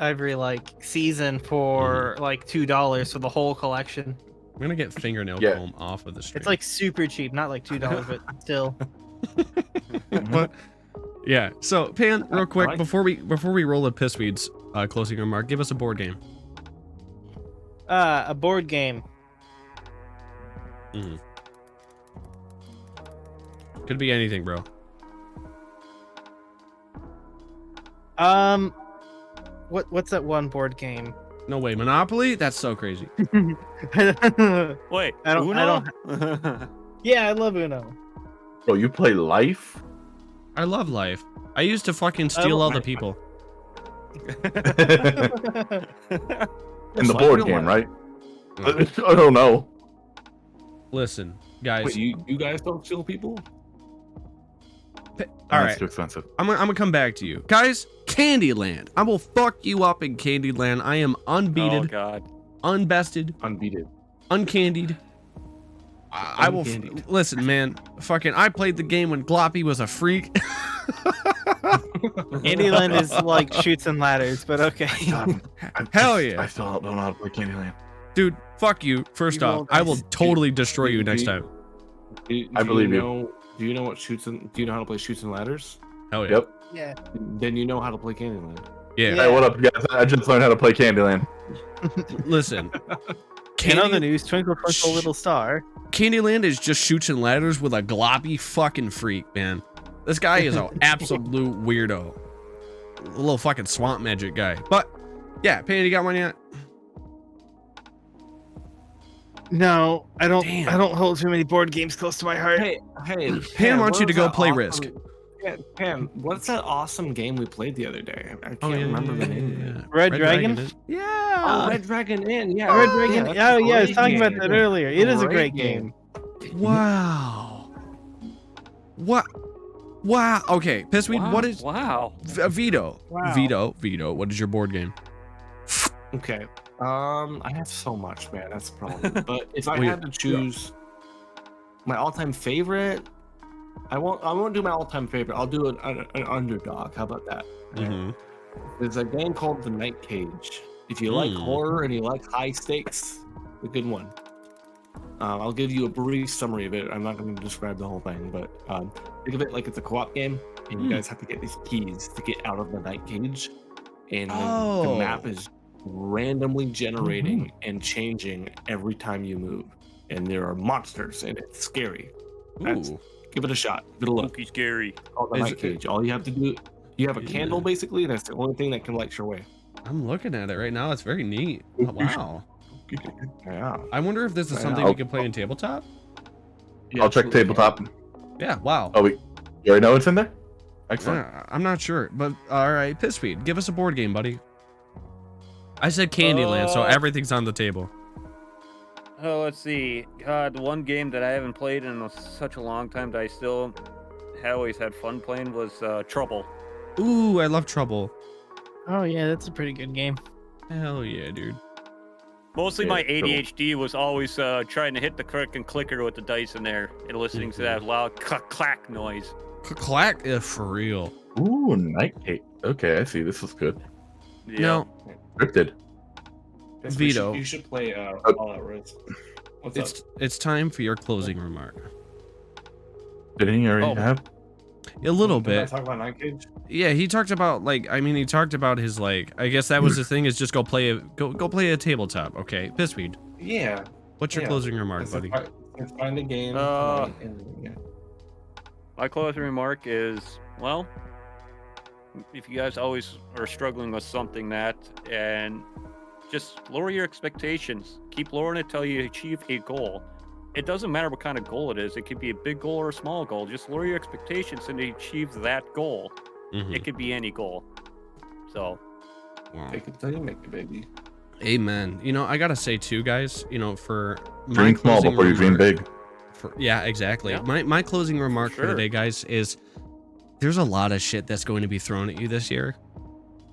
every like season for like $2 for the whole collection. I'm gonna get fingernail Yeah. comb off of the stream. It's like super cheap, not like $2, but still. But yeah. So Pan, real quick, like- before we roll the Pissweeds closing remark, give us a board game. A board game. Mhm. Could be anything, bro. What's that one board game? No way, Monopoly? That's so crazy. Wait. I don't- Uno? Yeah, I love Uno. Bro, you play Life? I love life. I used to fucking steal all the people. In the So I board feel game, like- right? I don't know. Listen, guys. Wait, you guys don't steal people? All That's right, too expensive. I'm gonna come back to you, guys. Candyland. I will fuck you up in Candyland. I am Oh unbeaten, God. unbested, Unbeaten. uncandied. I will Uncandied. listen, man. Fucking, I played the game when Gloppy was a freak. Candyland is like shoots and ladders, but okay. Hell yeah. I still don't know how to play Candyland. Dude, fuck you. First You off, roll I will dice. totally destroy you Do next you- time. I believe you. Do you know what shoots and do you know how to play shoots and ladders? Hell yeah. Yep. Yeah. Then you know how to play Candyland. Yeah. Yeah. Hey, what up, guys? I just learned how to play Candyland. Listen. In other Candy, news, Twinkle Twinkle Little Star. Candyland is just shoots and ladders with a gloppy fucking freak, man. This guy is an absolute weirdo. A little fucking swamp magic guy. But yeah, Pan, you got one yet? No, I don't. Damn. I don't hold too many board games close to my heart. Hey, Pan wants you to what go was that play awesome- Risk. Yeah, Pan, what's that awesome game we played the other day? I can't Oh, yeah, remember the yeah, name. yeah, of it. yeah. Red Dragon? is- Oh, Yeah. Red Dragon Inn. Yeah, Red Dragon. that's Oh a yeah, I was great talking about game. that earlier. It is a Great great game. Wow. What? Wow. Okay, Pissweed, Wow. what is Wow. Vito? Wow. Vito, what is your board game? Okay. I have so much, man. That's the problem. But if I Wait, had to choose my all-time favorite, I won't do my all-time favorite. I'll do an underdog. How about that? There's a game called The Night Cage. If you like horror and you like high stakes, a good one. I'll give you a brief summary of it. I'm not going to describe the whole thing, but think of it like it's a co-op game, and you guys have to get these keys to get out of the night cage, and the map is randomly generating and changing every time you move, and there are monsters, and it's scary. Give it a shot. Give it a look. Spooky scary. Oh, the night cage. All you have to do, you have a candle basically. That's the only thing that can light your way. I'm looking at it right now. It's very neat. Oh, wow. Yeah. I wonder if this is something we can play in tabletop. I'll check tabletop. Yeah. Wow. Oh, you already know what's in there? Excellent. I'm not sure, but all right, Pissweed, give us a board game, buddy. I said Candyland, so everything's on the table. Oh, let's see. God, one game that I haven't played in such a long time that I still always had fun playing was Trouble. Ooh, I love Trouble. Oh yeah, that's a pretty good game. Hell yeah, dude. Mostly my ADHD was always trying to hit the click and clicker with the dice in there and listening to that loud clack noise. Clack, for real. Ooh, Night Cage. Okay, I see. This is good. Yeah. Now, Scripted. Vito. You should play All Out Risk. What's up? It's time for your closing remark. Didn't he already have? A little Did I bit. talk about Night Cage? Yeah, he talked about he talked about his I guess that was the thing is just go play a tabletop. Okay, Pissweed. Yeah. What's your closing remark, buddy? Let's find a game. My closing remark is, well, if you guys always are struggling with something and just lower your expectations. Keep lowering it till you achieve a goal. It doesn't matter what kind of goal it is. It could be a big goal or a small goal. Just lower your expectations and achieve that goal. It could be any goal. So, Make it till you make it, baby. Amen. I gotta say too, guys. For Dream small before you dream big. Yeah, exactly. Yeah. My closing remark for today, guys, is there's a lot of shit that's going to be thrown at you this year.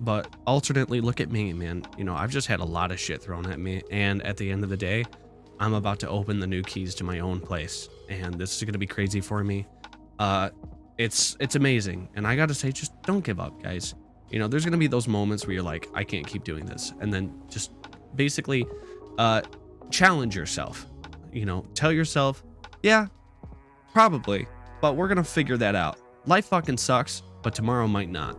But alternately, look at me, man. I've just had a lot of shit thrown at me, and at the end of the day, I'm about to open the new keys to my own place, and this is gonna be crazy for me. It's amazing, and I gotta say, just don't give up, guys. There's gonna be those moments where you're like, I can't keep doing this, and then just basically challenge yourself. Tell yourself, yeah, probably, but we're gonna figure that out. Life fucking sucks, but tomorrow might not.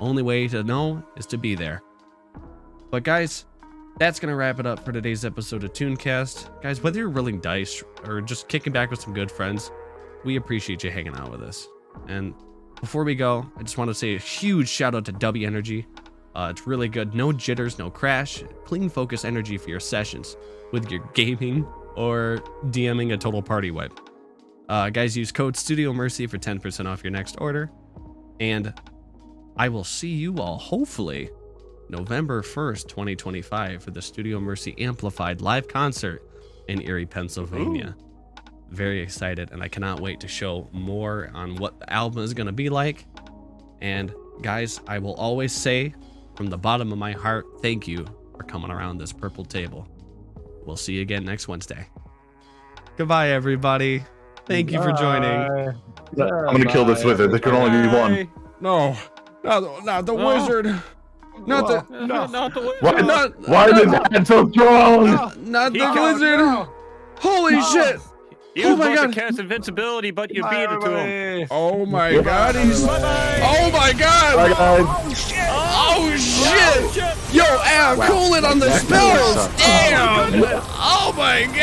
Only way to know is to be there. But guys, that's gonna wrap it up for today's episode of Tunecast. Guys, whether you're rolling dice or just kicking back with some good friends, we appreciate you hanging out with us. And before we go, I just want to say a huge shout out to W Energy. It's really good. No jitters, no crash, clean focus energy for your sessions with your gaming or DMing a total party wipe. Guys, use code Studio Mercy for 10% off your next order. And I will see you all hopefully November 1st, 2025 for the Studio Mercy Amplified live concert in Erie, Pennsylvania. Very excited, and I cannot wait to show more on what the album is going to be like. And guys, I will always say from the bottom of my heart, thank you for coming around this purple table. We'll see you again next Wednesday. Goodbye, everybody. Thank you for joining. I'm going to kill this wizard. There can only be one. No, not the wizard. Not the wizard. Why is his hand so strong? Not the wizard. Holy shit. He was about to cast invincibility, but you beat it to him. Oh my god, oh my god! Bye, guys. Oh shit! Yo, Al, cool it on the spells! Damn! Oh my god!